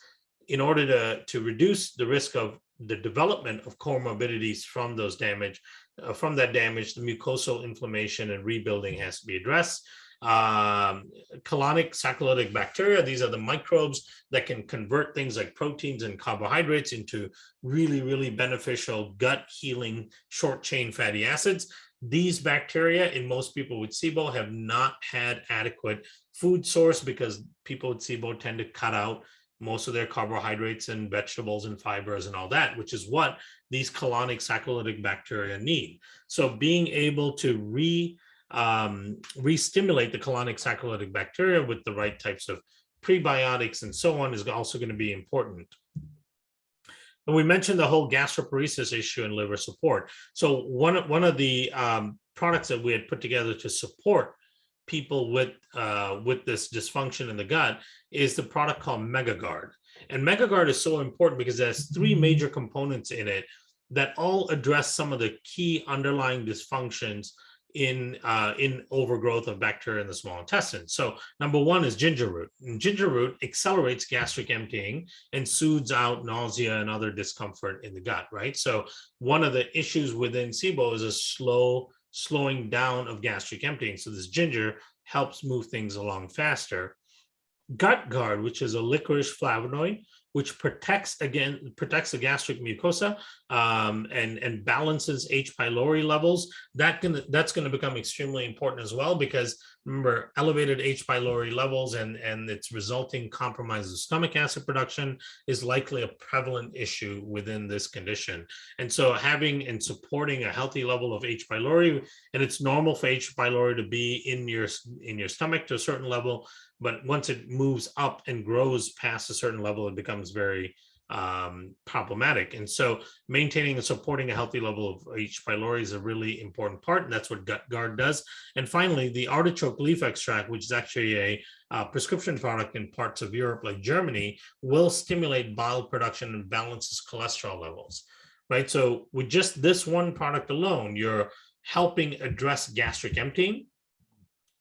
In order to reduce the risk of the development of comorbidities from those damage, the mucosal inflammation and rebuilding has to be addressed. Colonic saccharotic bacteria, these are the microbes that can convert things like proteins and carbohydrates into really, really beneficial gut healing short chain fatty acids. These bacteria in most people with SIBO have not had adequate food source because people with SIBO tend to cut out most of their carbohydrates and vegetables and fibers and all that, which is what these colonic saccharolytic bacteria need. So being able to re-stimulate the colonic saccharolytic bacteria with the right types of prebiotics and so on is also going to be important. And we mentioned the whole gastroparesis issue and liver support. So one of the products that we had put together to support people with this dysfunction in the gut is the product called MegaGuard. And MegaGuard is so important because it has three major components in it that all address some of the key underlying dysfunctions in overgrowth of bacteria in the small intestine. So number one is ginger root. And ginger root accelerates gastric emptying and soothes out nausea and other discomfort in the gut, right? So one of the issues within SIBO is a slowing down of gastric emptying. So this ginger helps move things along faster. Gut Guard, which is a licorice flavonoid, which protects the gastric mucosa and balances H. pylori levels. That's going to become extremely important as well, because remember, elevated H. pylori levels and its resulting compromise of stomach acid production is likely a prevalent issue within this condition. And so having and supporting a healthy level of H. pylori, and it's normal for H. pylori to be in your stomach to a certain level, but once it moves up and grows past a certain level, it becomes very problematic. And so maintaining and supporting a healthy level of H. pylori is a really important part, and that's what Gut Guard does. And finally, the artichoke leaf extract, which is actually a prescription product in parts of Europe like Germany, will stimulate bile production and balances cholesterol levels, right? So with just this one product alone, you're helping address gastric emptying,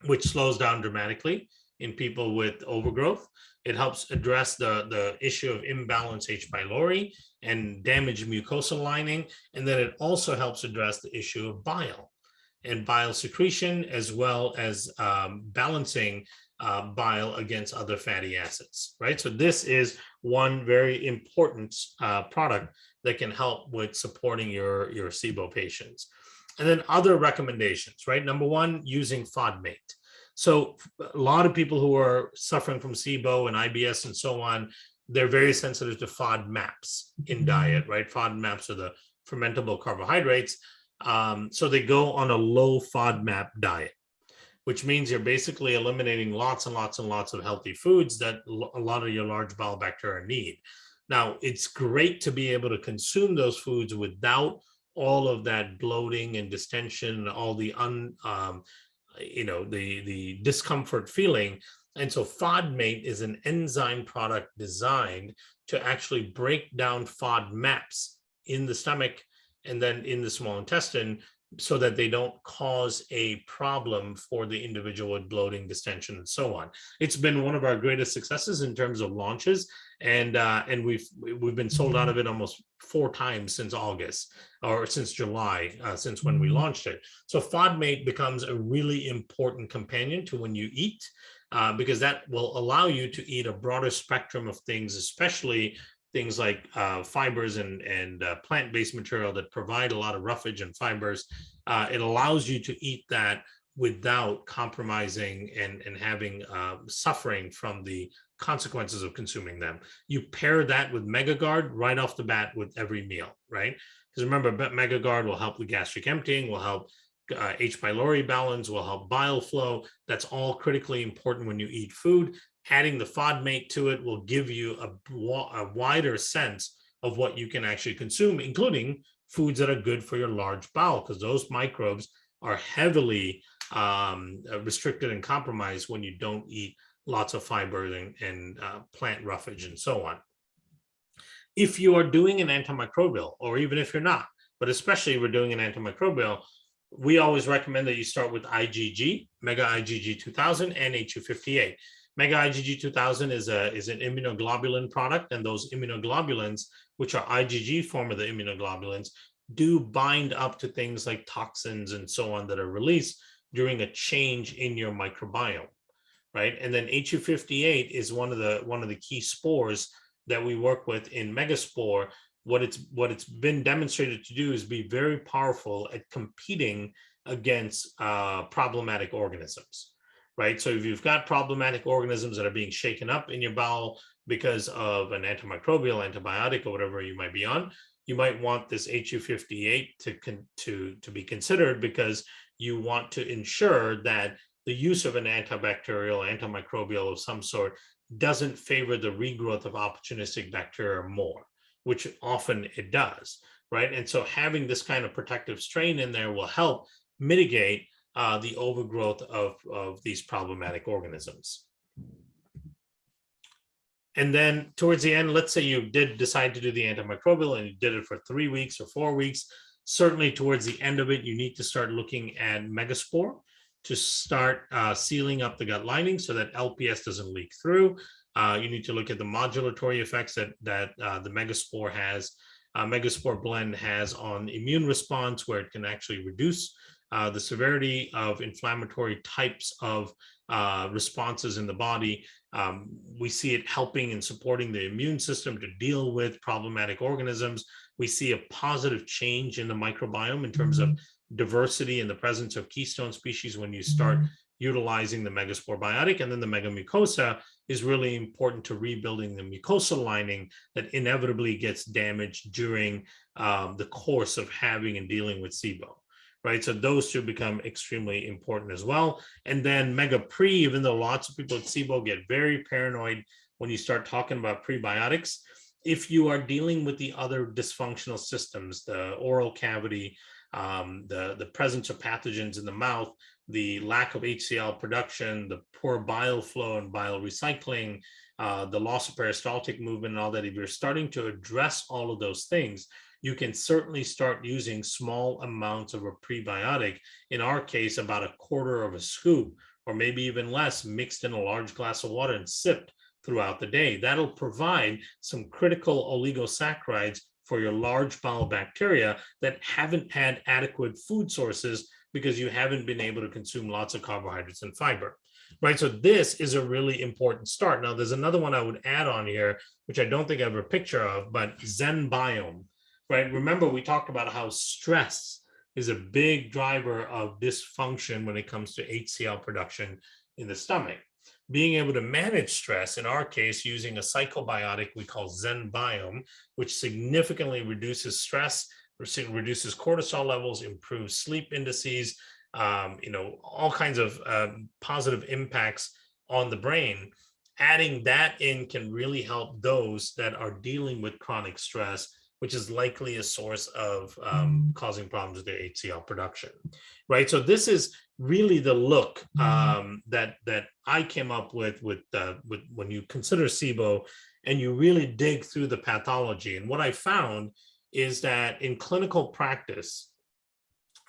which slows down dramatically in people with overgrowth. It helps address the issue of imbalanced H. pylori and damaged mucosal lining. And then it also helps address the issue of bile and bile secretion, as well as balancing bile against other fatty acids, right? So this is one very important product that can help with supporting your SIBO patients. And then other recommendations, right? Number one, using FODMate. So a lot of people who are suffering from SIBO and IBS and so on, they're very sensitive to FODMAPs in diet, right? FODMAPs are the fermentable carbohydrates. So they go on a low FODMAP diet, which means you're basically eliminating lots and lots and lots of healthy foods that a lot of your large bowel bacteria need. Now, it's great to be able to consume those foods without all of that bloating and distension and all the the discomfort feeling. And so FODMate is an enzyme product designed to actually break down FODMAPs in the stomach and then in the small intestine, so that they don't cause a problem for the individual with bloating, distension, and so on. It's been one of our greatest successes in terms of launches, and we've been sold out of it almost 4 times since August, or since July, since when we launched it. So FODMate becomes a really important companion to when you eat, because that will allow you to eat a broader spectrum of things, especially things like fibers and plant-based material that provide a lot of roughage and fibers. It allows you to eat that without compromising and having suffering from the consequences of consuming them. You pair that with MegaGuard right off the bat with every meal, right? Because remember, MegaGuard will help with gastric emptying, will help H. pylori balance, will help bile flow. That's all critically important when you eat food. Adding the FODMate to it will give you a wider sense of what you can actually consume, including foods that are good for your large bowel, because those microbes are heavily restricted and compromised when you don't eat lots of fiber and plant roughage and so on. If you are doing an antimicrobial, or even if you're not, but especially if we're doing an antimicrobial, we always recommend that you start with IgG, Mega IgG 2000, and HU58. Mega IgG 2000 is an immunoglobulin product, and those immunoglobulins, which are IgG form of the immunoglobulins, do bind up to things like toxins and so on that are released during a change in your microbiome, right? And then HU58 is one of the key spores that we work with in Megaspore. What it's been demonstrated to do is be very powerful at competing against problematic organisms. Right. So if you've got problematic organisms that are being shaken up in your bowel, because of an antimicrobial, antibiotic, or whatever you might be on, you might want this HU58 to be considered, because you want to ensure that the use of an antibacterial, antimicrobial of some sort doesn't favor the regrowth of opportunistic bacteria more, which often it does, right? And so having this kind of protective strain in there will help mitigate the overgrowth of these problematic organisms. And then towards the end, let's say you did decide to do the antimicrobial and you did it for 3 weeks or 4 weeks. Certainly towards the end of it, you need to start looking at megaspore to start sealing up the gut lining so that LPS doesn't leak through. You need to look at the modulatory effects that the megaspore has. Megaspore blend has on immune response, where it can actually reduce the severity of inflammatory types of responses in the body. We see it helping and supporting the immune system to deal with problematic organisms. We see a positive change in the microbiome in terms of diversity and the presence of keystone species when you start utilizing the megaspore biotic. And then the megamucosa is really important to rebuilding the mucosal lining that inevitably gets damaged during the course of having and dealing with SIBO. Right, so those two become extremely important as well. And then mega pre, even though lots of people at SIBO get very paranoid when you start talking about prebiotics, if you are dealing with the other dysfunctional systems, the oral cavity, the presence of pathogens in the mouth, the lack of HCl production, the poor bile flow and bile recycling, the loss of peristaltic movement and all that, if you're starting to address all of those things, you can certainly start using small amounts of a prebiotic, in our case, about 1/4 of a scoop, or maybe even less, mixed in a large glass of water and sipped throughout the day. That'll provide some critical oligosaccharides for your large bowel bacteria that haven't had adequate food sources because you haven't been able to consume lots of carbohydrates and fiber. Right, so this is a really important start. Now, there's another one I would add on here, which I don't think I have a picture of, but ZenBiome. Right, remember we talked about how stress is a big driver of dysfunction when it comes to HCl production in the stomach. Being able to manage stress, in our case, using a psychobiotic we call ZenBiome, which significantly reduces stress, reduces cortisol levels, improves sleep indices, all kinds of positive impacts on the brain. Adding that in can really help those that are dealing with chronic stress, which is likely a source of causing problems with their HCl production, right? So this is really the look that I came up with when you consider SIBO and you really dig through the pathology. And what I found is that in clinical practice,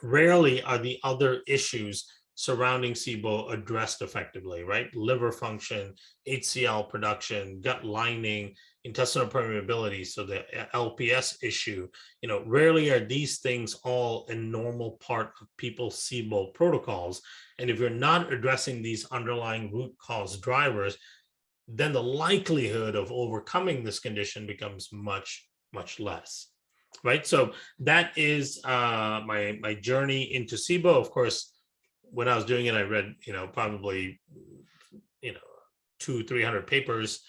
rarely are the other issues surrounding SIBO addressed effectively, right? Liver function, HCl production, gut lining, intestinal permeability, so the LPS issue, rarely are these things all a normal part of people's SIBO protocols. And if you're not addressing these underlying root cause drivers, then the likelihood of overcoming this condition becomes much, much less, right? So that is my journey into SIBO. Of course, when I was doing it, I read, probably, 200-300 papers.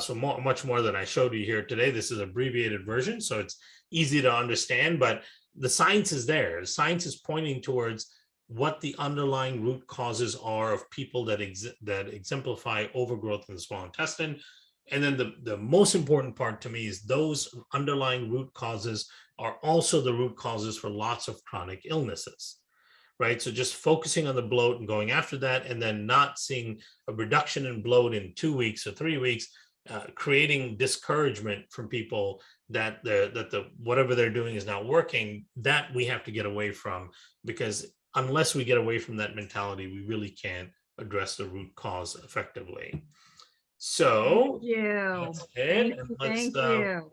So much more than I showed you here today. This is an abbreviated version, so it's easy to understand, but the science is there. The science is pointing towards what the underlying root causes are of people that exemplify overgrowth in the small intestine. And then the most important part to me is those underlying root causes are also the root causes for lots of chronic illnesses. Right, so just focusing on the bloat and going after that, and then not seeing a reduction in bloat in 2 weeks or 3 weeks, creating discouragement from people that the whatever they're doing is not working. That we have to get away from, because unless we get away from that mentality, we really can't address the root cause effectively. So thank you. That's it. Thank you.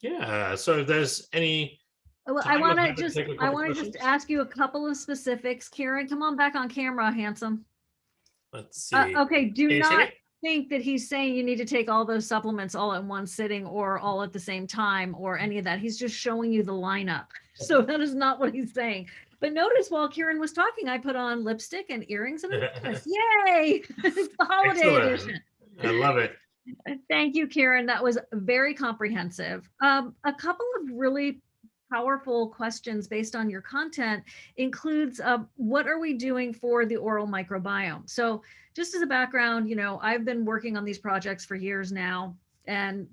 Yeah. So if there's any. Well, I want to just ask you a couple of specifics. Kiran, come on back on camera, handsome. Let's see. Okay, do not think that he's saying you need to take all those supplements all at one sitting or all at the same time or any of that. He's just showing you the lineup. So that is not what he's saying. But notice while Kiran was talking, I put on lipstick and earrings and a necklace. Yay! It's the holiday edition. I love it. Thank you, Kiran. That was very comprehensive. A couple of really powerful questions based on your content includes what are we doing for the oral microbiome? So just as a background, I've been working on these projects for years now, and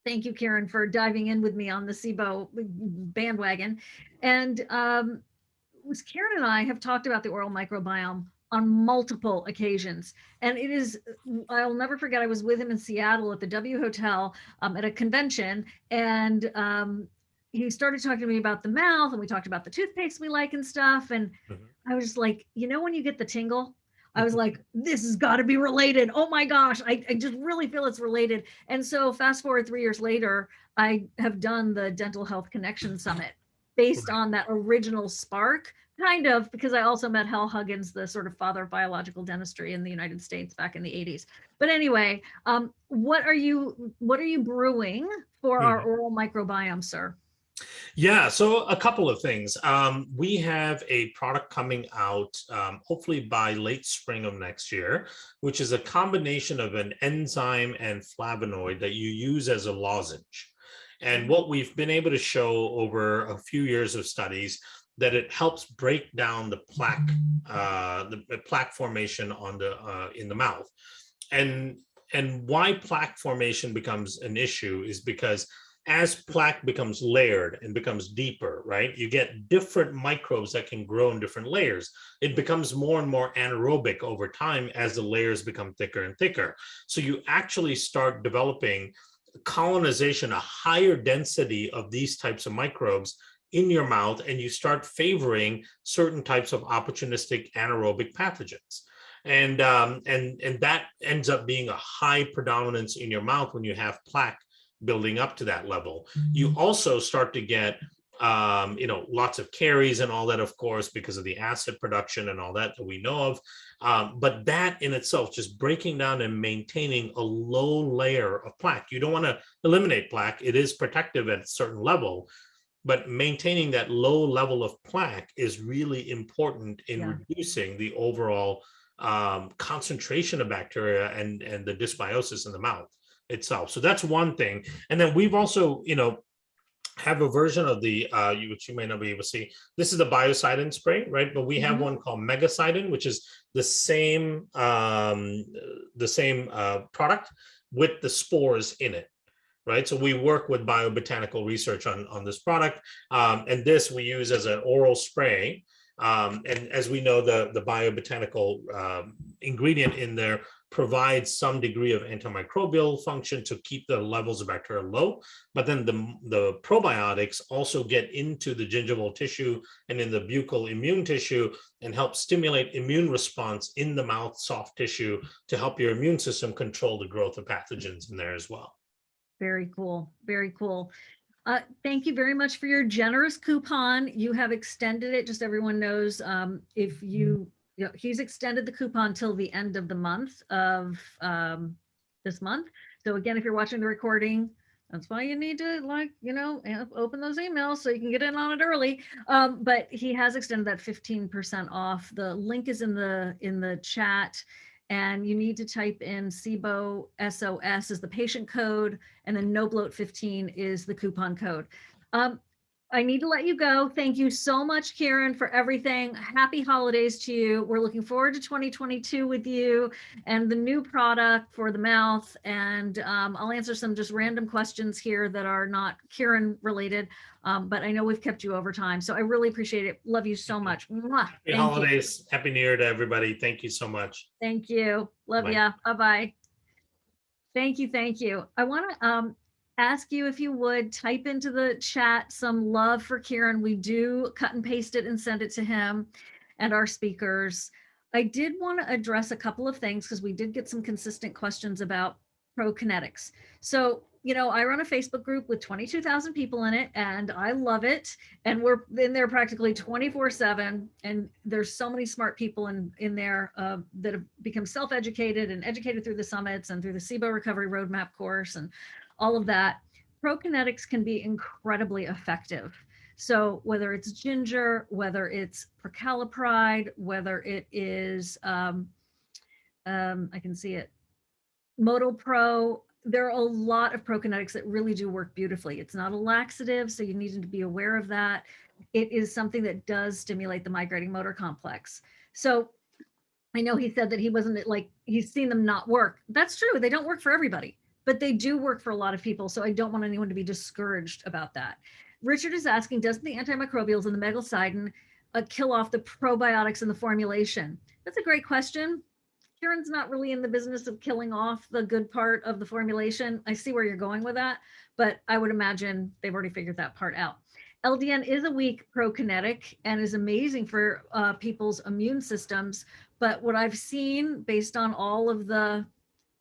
thank you, Kiran, for diving in with me on the SIBO bandwagon. And Karen and I have talked about the oral microbiome on multiple occasions. And it is, I'll never forget, I was with him in Seattle at the W Hotel at a convention. And he started talking to me about the mouth, and we talked about the toothpaste we like and stuff. And I was just like, when you get the tingle, I was like, this has got to be related. Oh my gosh, I just really feel it's related. And so fast forward 3 years later, I have done the Dental Health Connection Summit based on that original spark, kind of, because I also met Hal Huggins, the sort of father of biological dentistry in the United States back in the 80s. But anyway, what are you brewing for our oral microbiome, sir? Yeah, so a couple of things. We have a product coming out hopefully by late spring of next year, which is a combination of an enzyme and flavonoid that you use as a lozenge. And what we've been able to show over a few years of studies, that it helps break down the plaque formation on in the mouth. And why plaque formation becomes an issue is because as plaque becomes layered and becomes deeper, right, you get different microbes that can grow in different layers. It becomes more and more anaerobic over time as the layers become thicker and thicker. So you actually start developing colonization, a higher density of these types of microbes in your mouth, and you start favoring certain types of opportunistic anaerobic pathogens. And that ends up being a high predominance in your mouth when you have plaque building up to that level. You also start to get lots of caries and all that, of course, because of the acid production and all that we know of. But that in itself, just breaking down and maintaining a low layer of plaque. You don't want to eliminate plaque. It is protective at a certain level, but maintaining that low level of plaque is really important in reducing the overall concentration of bacteria and the dysbiosis in the mouth itself. So that's one thing. And then we've also, have a version of the which you may not be able to see. This is the biocidin spray, right? But we have one called megacidin, which is the same product with the spores in it, right? So we work with biobotanical research on this product, and this we use as an oral spray. And as we know, the biobotanical ingredient in there provides some degree of antimicrobial function to keep the levels of bacteria low. But then the probiotics also get into the gingival tissue and in the buccal immune tissue and help stimulate immune response in the mouth soft tissue to help your immune system control the growth of pathogens in there as well. Very cool. Very cool. Thank you very much for your generous coupon. You have extended it, just everyone knows, if he's extended the coupon till the end of the month of this month. So again, if you're watching the recording, that's why you need to open those emails so you can get in on it early. But he has extended that 15% off. The link is in the chat. And you need to type in SIBO SOS as the patient code, and then no bloat 15 is the coupon code. I need to let you go. Thank you so much, Kiran, for everything. Happy holidays to you. We're looking forward to 2022 with you and the new product for the mouth. And I'll answer some just random questions here that are not Kiran related, but I know we've kept you over time. So I really appreciate it. Love you so much. Mwah. Happy holidays. Happy New Year to everybody. Thank you so much. Thank you. Love ya. Bye-bye. Thank you. Thank you. I want to ask you if you would type into the chat some love for Kiran. We do cut and paste it and send it to him and our speakers. I did want to address a couple of things because we did get some consistent questions about prokinetics. So, I run a Facebook group with 22,000 people in it, and I love it. And we're in there practically 24/7. And there's so many smart people in there that have become self-educated and educated through the summits and through the SIBO Recovery Roadmap course and all of that. Prokinetics can be incredibly effective. So whether it's ginger, whether it's precalipride, whether it is, I can see it, Modal Pro, there are a lot of prokinetics that really do work beautifully. It's not a laxative, so you need to be aware of that. It is something that does stimulate the migrating motor complex. So I know he said that he wasn't like, he's seen them not work. That's true. They don't work for everybody, but they do work for a lot of people. So I don't want anyone to be discouraged about that. Richard is asking, doesn't the antimicrobials in the megalcidin kill off the probiotics in the formulation? That's a great question. Kiran's not really in the business of killing off the good part of the formulation. I see where you're going with that, but I would imagine they've already figured that part out. LDN is a weak prokinetic and is amazing for people's immune systems. But what I've seen based on all of the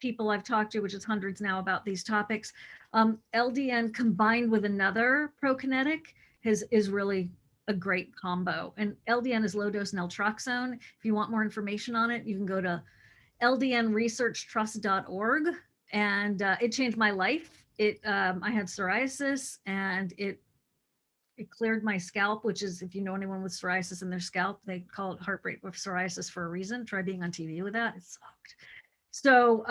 people I've talked to, which is hundreds now about these topics, LDN combined with another prokinetic is really a great combo. And LDN is low dose naltrexone. If you want more information on it, you can go to ldnresearchtrust.org, and it changed my life. I had psoriasis, and it cleared my scalp, which is, if you know anyone with psoriasis in their scalp, they call it heartbreak with psoriasis for a reason. Try being on TV with that. It sucked. So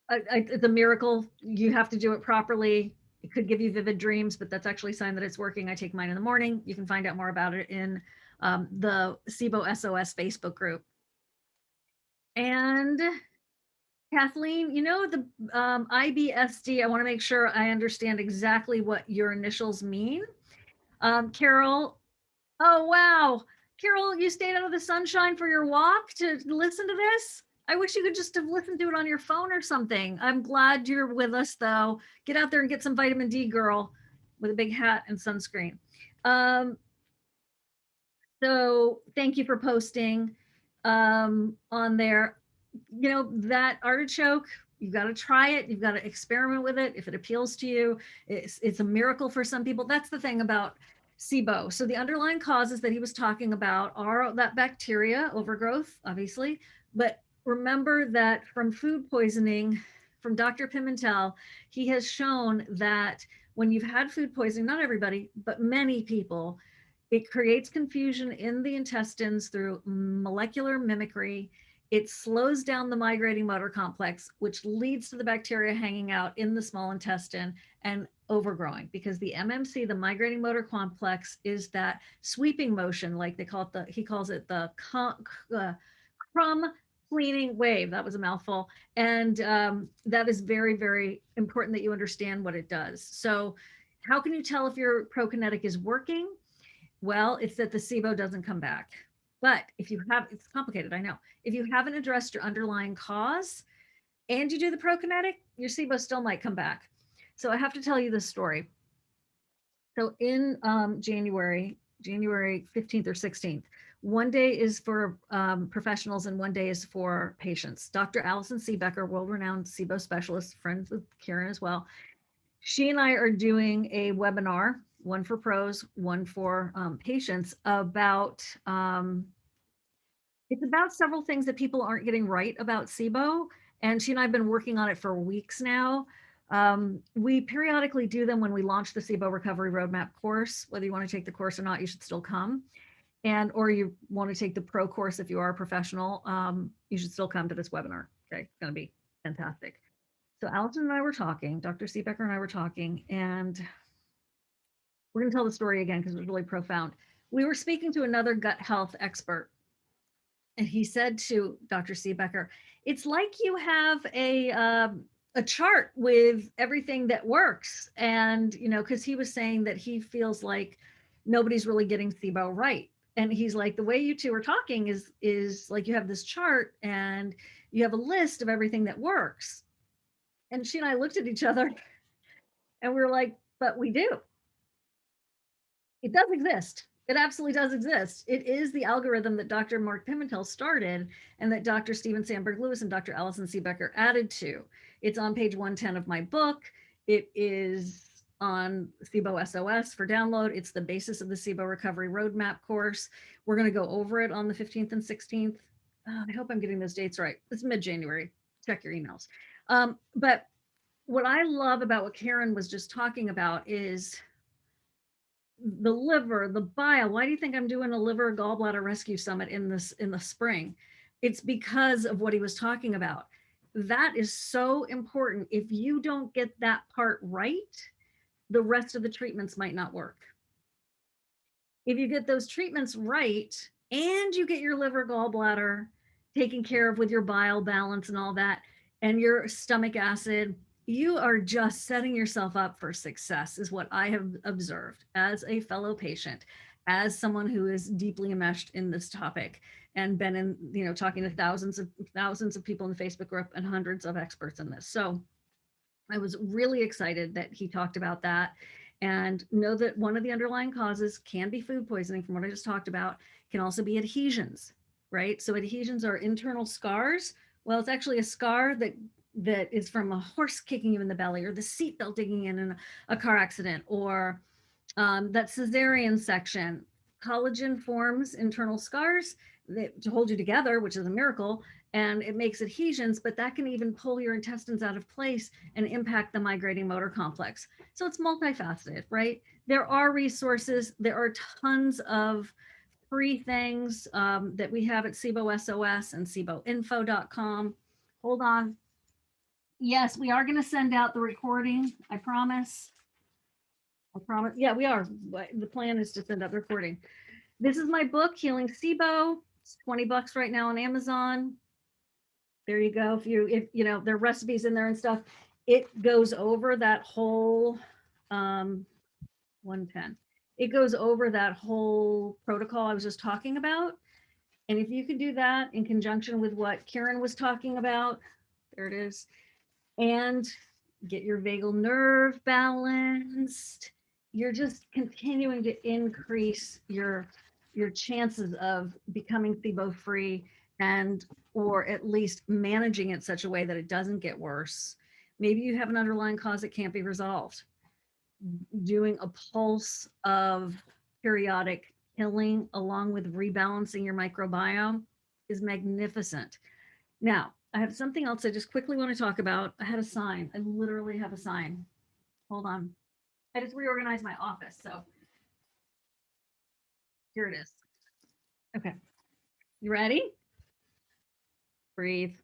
it's a miracle. You have to do it properly. It could give you vivid dreams, but that's actually a sign that it's working. I take mine in the morning. You can find out more about it in the SIBO SOS Facebook group. And Kathleen, you know, the IBSD, I want to make sure I understand exactly what your initials mean. Carol, oh, wow. Carol, you stayed out of the sunshine for your walk to listen to this? I wish you could just have listened to it on your phone or something. I'm glad you're with us, though. Get out there and get some vitamin D, girl, with a big hat and sunscreen. So thank you for posting on there. You know, that artichoke, you've got to try it. You've got to experiment with it. If it appeals to you, it's a miracle for some people. That's the thing about SIBO. So the underlying causes that he was talking about are that bacteria overgrowth, obviously, but remember that from food poisoning, from Dr. Pimentel, he has shown that when you've had food poisoning, not everybody, but many people, it creates confusion in the intestines through molecular mimicry. It slows down the migrating motor complex, which leads to the bacteria hanging out in the small intestine and overgrowing, because the MMC, the migrating motor complex, is that sweeping motion, like they call it, he calls it the crumb cleaning wave. That was a mouthful. And that is very, very important that you understand what it does. So how can you tell if your prokinetic is working? Well, it's that the SIBO doesn't come back. But if you have, it's complicated, I know. If you haven't addressed your underlying cause and you do the prokinetic, your SIBO still might come back. So I have to tell you this story. So in January 15th or 16th, one day is for professionals and one day is for patients. Dr. Allison Siebecker, world-renowned SIBO specialist, friends with Kiran as well. She and I are doing a webinar, one for pros, one for patients, about it's about several things that people aren't getting right about SIBO. And she and I have been working on it for weeks now. We periodically do them when we launch the SIBO Recovery Roadmap course. Whether you want to take the course or not, you should still come. And or you want to take the pro course if you are a professional, you should still come to this webinar. Okay, it's going to be fantastic. So Allison and I were talking, Dr. Siebecker and I were talking, and we're going to tell the story again because it was really profound. We were speaking to another gut health expert, and he said to Dr. Siebecker, it's like you have a chart with everything that works. And, you know, because he was saying that he feels like nobody's really getting SIBO right. And he's like, the way you two are talking is like you have this chart and you have a list of everything that works. And she and I looked at each other and we were like, but we do. It does exist. It absolutely does exist. It is the algorithm that Dr. Mark Pimentel started and that Dr. Stephen Sandberg Lewis and Dr. Allison Siebecker added to. It's on page 110 of my book. It is on SIBO SOS for download. It's the basis of the SIBO Recovery Roadmap course. We're going to go over it on the 15th and 16th. I hope I'm getting those dates right. It's mid-January. Check your emails. But what I love about what Kiran was just talking about is the liver, the bile. Why do you think I'm doing a liver gallbladder rescue summit in the spring? It's because of what he was talking about. That is so important. If you don't get that part right, the rest of the treatments might not work. If you get those treatments right and you get your liver, gallbladder taken care of with your bile balance and all that, and your stomach acid, you are just setting yourself up for success, is what I have observed as a fellow patient, as someone who is deeply enmeshed in this topic and been in, talking to thousands of people in the Facebook group and hundreds of experts in this. So I was really excited that he talked about that, and know that one of the underlying causes can be food poisoning from what I just talked about, can also be adhesions, right? So adhesions are internal scars. Well, it's actually a scar that is from a horse kicking you in the belly, or the seatbelt digging in a car accident, or that cesarean section. Collagen forms internal scars to hold you together, which is a miracle, and it makes adhesions, but that can even pull your intestines out of place and impact the migrating motor complex. So it's multifaceted, right? There are resources. There are tons of free things that we have at SIBO SOS and SIBOinfo.com. Hold on. Yes, we are going to send out the recording. I promise. I promise. Yeah, we are. The plan is to send out the recording. This is my book, Healing SIBO. It's $20 right now on Amazon. There you go. If there are recipes in there and stuff, it goes over that whole 110. It goes over that whole protocol I was just talking about. And if you could do that in conjunction with what Kiran was talking about, there it is, and get your vagal nerve balanced, you're just continuing to increase your chances of becoming SIBO free, and or at least managing it such a way that it doesn't get worse. Maybe you have an underlying cause that can't be resolved. Doing a pulse of periodic killing along with rebalancing your microbiome is magnificent. Now, I have something else I just quickly want to talk about. I had a sign. I literally have a sign. Hold on. I just reorganized my office. So here it is. Okay. You ready? Breathe.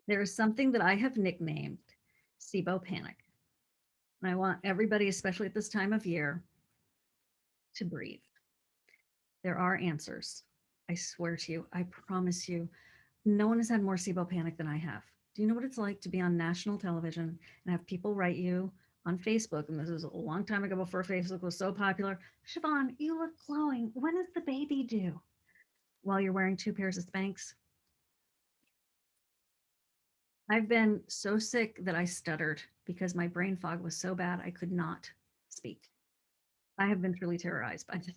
There is something that I have nicknamed SIBO panic. And I want everybody, especially at this time of year, to breathe. There are answers. I swear to you, I promise you, no one has had more SIBO panic than I have. Do you know what it's like to be on national television and have people write you on Facebook? And this is a long time ago, before Facebook was so popular. Shivan, you look glowing. When is the baby due? While you're wearing 2 pairs of Spanx. I've been so sick that I stuttered because my brain fog was so bad I could not speak. I have been truly terrorized by this.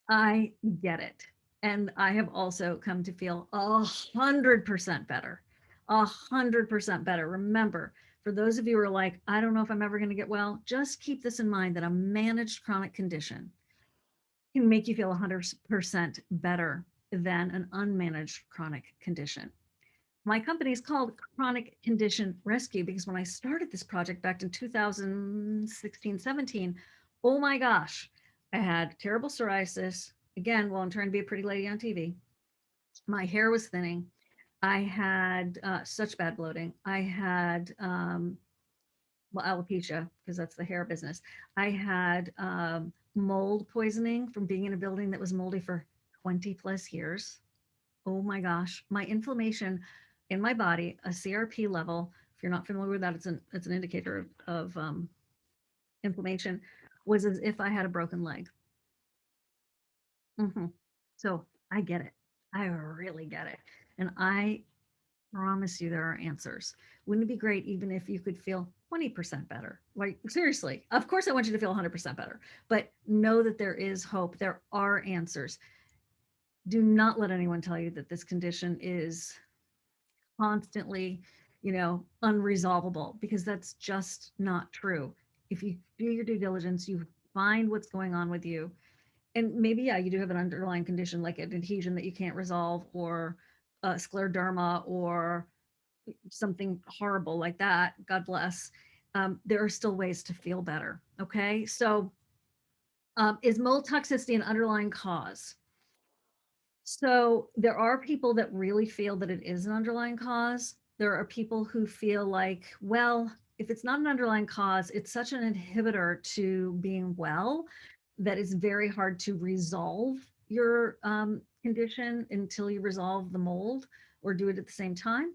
I get it. And I have also come to feel 100% better. 100% better. Remember, for those of you who are like, I don't know if I'm ever going to get well, just keep this in mind, that a managed chronic condition can make you feel 100% better than an unmanaged chronic condition. My company is called Chronic Condition Rescue because when I started this project back in 2016, 17, oh my gosh, I had terrible psoriasis. Again, while I'm trying to be a pretty lady on TV, my hair was thinning. I had such bad bloating. I had alopecia, because that's the hair business. I had mold poisoning from being in a building that was moldy for 20 plus years. Oh my gosh, my inflammation in my body, a CRP level, if you're not familiar with that, it's an indicator of inflammation, was as if I had a broken leg. So I get it. I really get it. And I promise you there are answers. Wouldn't it be great even if you could feel 20% better? Like, seriously, of course I want you to feel 100% better, but know that there is hope. There are answers. Do not let anyone tell you that this condition is constantly, unresolvable, because that's just not true. If you do your due diligence, you find what's going on with you. And maybe, yeah, you do have an underlying condition like an adhesion that you can't resolve, or scleroderma, or something horrible like that. God bless. There are still ways to feel better. Okay. So is mold toxicity an underlying cause? So there are people that really feel that it is an underlying cause. There are people who feel like, well, if it's not an underlying cause, it's such an inhibitor to being well that it's very hard to resolve your condition until you resolve the mold or do it at the same time.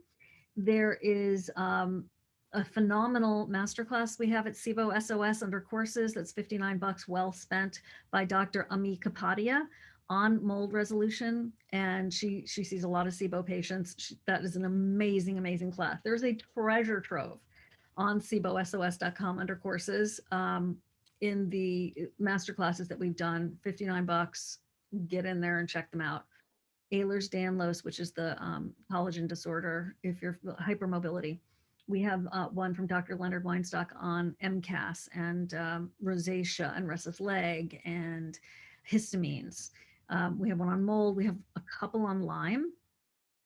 There is a phenomenal masterclass we have at SIBO SOS under courses. That's $59 well spent by Dr. Ami Kapadia on mold resolution. And she sees a lot of SIBO patients. That is an amazing, amazing class. There's a treasure trove on SIBOSOS.com under courses in the master classes that we've done. $59. Get in there and check them out. Ehlers-Danlos, which is the collagen disorder, if you're hypermobility. We have one from Dr. Leonard Weinstock on MCAS and rosacea and restless leg and histamines. We have one on mold. We have a couple on Lyme.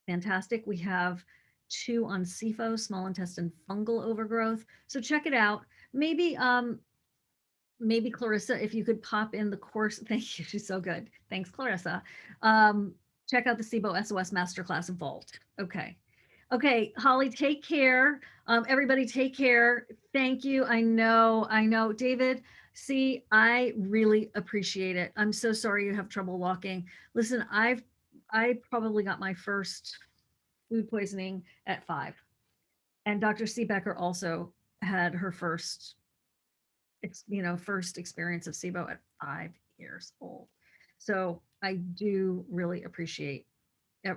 Fantastic. We have 2 on SIFO, small intestine fungal overgrowth. So check it out. Maybe maybe Clarissa, if you could pop in the course. Thank you. She's so good. Thanks, Clarissa. Check out the SIBO SOS Masterclass Vault. Okay. Okay, Holly, take care. Everybody take care. Thank you. I know. David, see, I really appreciate it. I'm so sorry you have trouble walking. Listen, I probably got my first food poisoning at 5. And Dr. Siebecker also had her first experience of SIBO at 5 years old. So I do really appreciate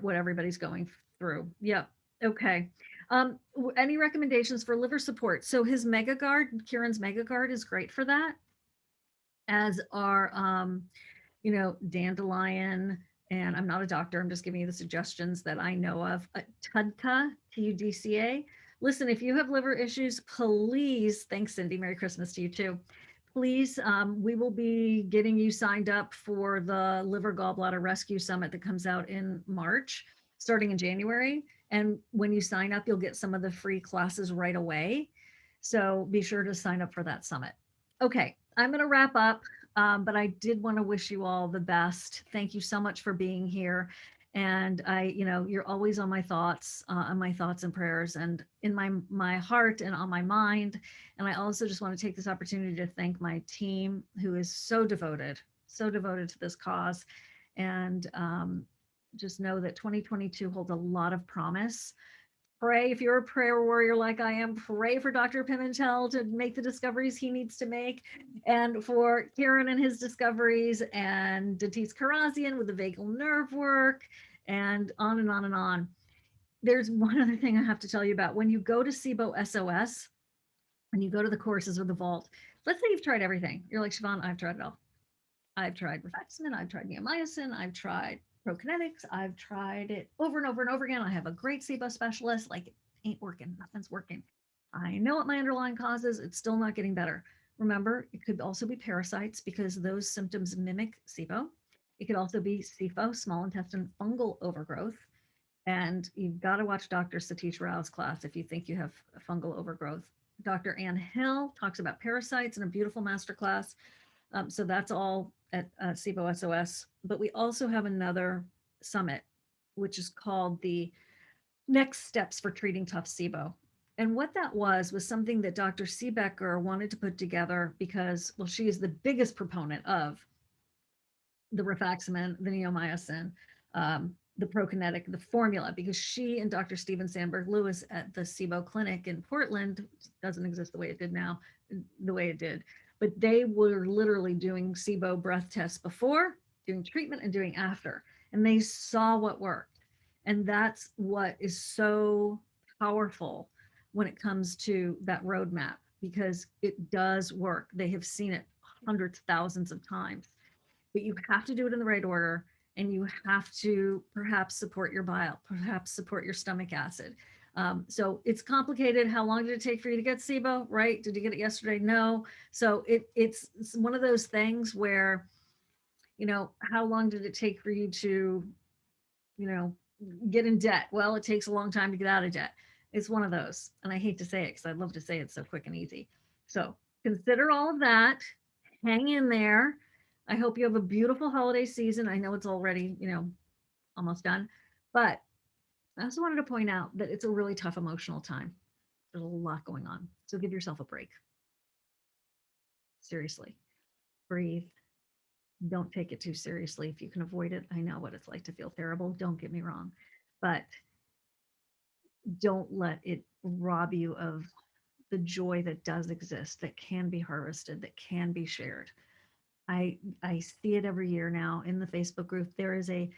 what everybody's going through. Yep. Okay. Any recommendations for liver support? So his MegaGuard, Kiran's MegaGuard is great for that, as are, Dandelion. And I'm not a doctor. I'm just giving you the suggestions that I know of. Tudca, Tudca. Listen, if you have liver issues, please, thanks, Cindy. Merry Christmas to you too. Please, we will be getting you signed up for the Liver Gallbladder Rescue Summit that comes out in March, starting in January. And when you sign up, you'll get some of the free classes right away. So be sure to sign up for that summit. Okay, I'm going to wrap up, but I did want to wish you all the best. Thank you so much for being here. And you're always on my thoughts and prayers, and in my heart and on my mind. And I also just want to take this opportunity to thank my team, who is so devoted to this cause. And just know that 2022 holds a lot of promise. Pray, if you're a prayer warrior like I am, pray for Dr. Pimentel to make the discoveries he needs to make, and for Kiran and his discoveries, and Datis Karazian with the vagal nerve work, and on and on and on. There's one other thing I have to tell you about. When you go to SIBO SOS, and you go to the courses or the vault, let's say you've tried everything. You're like, Shivan, I've tried it all. I've tried rifaximin, I've tried neomycin, I've tried prokinetics, I've tried it over and over and over again. I have a great SIBO specialist, like, it ain't working, nothing's working. I know what my underlying cause is, it's still not getting better. Remember, it could also be parasites, because those symptoms mimic SIBO. It could also be SIFO, small intestine fungal overgrowth. And you've got to watch Dr. Satish Rao's class if you think you have fungal overgrowth. Dr. Ann Hill talks about parasites in a beautiful masterclass. So that's all at SIBO SOS. But we also have another summit, which is called the Next Steps for Treating Tough SIBO. And what that was something that Dr. Siebecker wanted to put together because, well, she is the biggest proponent of the rifaximin, the neomycin, the prokinetic, the formula, because she and Dr. Stephen Sandberg Lewis at the SIBO clinic in Portland, doesn't exist the way it did now, the way it did, but they were literally doing SIBO breath tests before, doing treatment, and doing after, and they saw what worked. And that's what is so powerful when it comes to that roadmap, because it does work. They have seen it hundreds, thousands of times, but you have to do it in the right order. And you have to perhaps support your bile, perhaps support your stomach acid. So it's complicated. How long did it take for you to get SIBO, right? Did you get it yesterday? No. So it's one of those things where, how long did it take for you to, get in debt? Well, it takes a long time to get out of debt. It's one of those. And I hate to say it because I'd love to say it's so quick and easy. So consider all of that. Hang in there. I hope you have a beautiful holiday season. I know it's already, almost done. But I also wanted to point out that it's a really tough emotional time. There's a lot going on. So give yourself a break. Seriously, breathe. Don't take it too seriously. If you can avoid it, I know what it's like to feel terrible. Don't get me wrong. But don't let it rob you of the joy that does exist, that can be harvested, that can be shared. I see it every year now in the Facebook group. There is a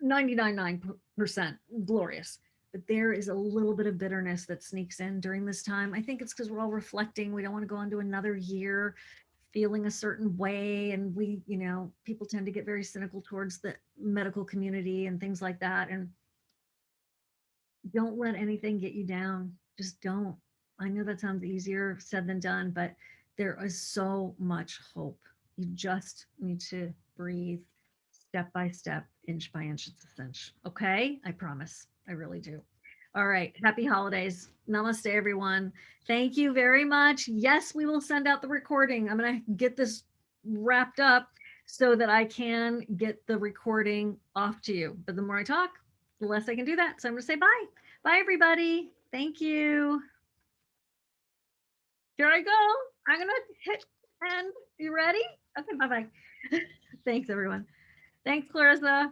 99.9% glorious, but there is a little bit of bitterness that sneaks in during this time. I think it's because we're all reflecting. We don't want to go into another year feeling a certain way. And we, people tend to get very cynical towards the medical community and things like that. And don't let anything get you down. Just don't. I know that sounds easier said than done, but there is so much hope. You just need to breathe step by step, inch by inch, it's a cinch. Okay? I promise. I really do. All right. Happy holidays. Namaste, everyone. Thank you very much. Yes, we will send out the recording. I'm going to get this wrapped up so that I can get the recording off to you. But the more I talk, the less I can do that. So I'm going to say bye. Bye, everybody. Thank you. Here I go. I'm going to hit end. You ready? Okay, bye-bye. Thanks, everyone. Thanks, Clarissa.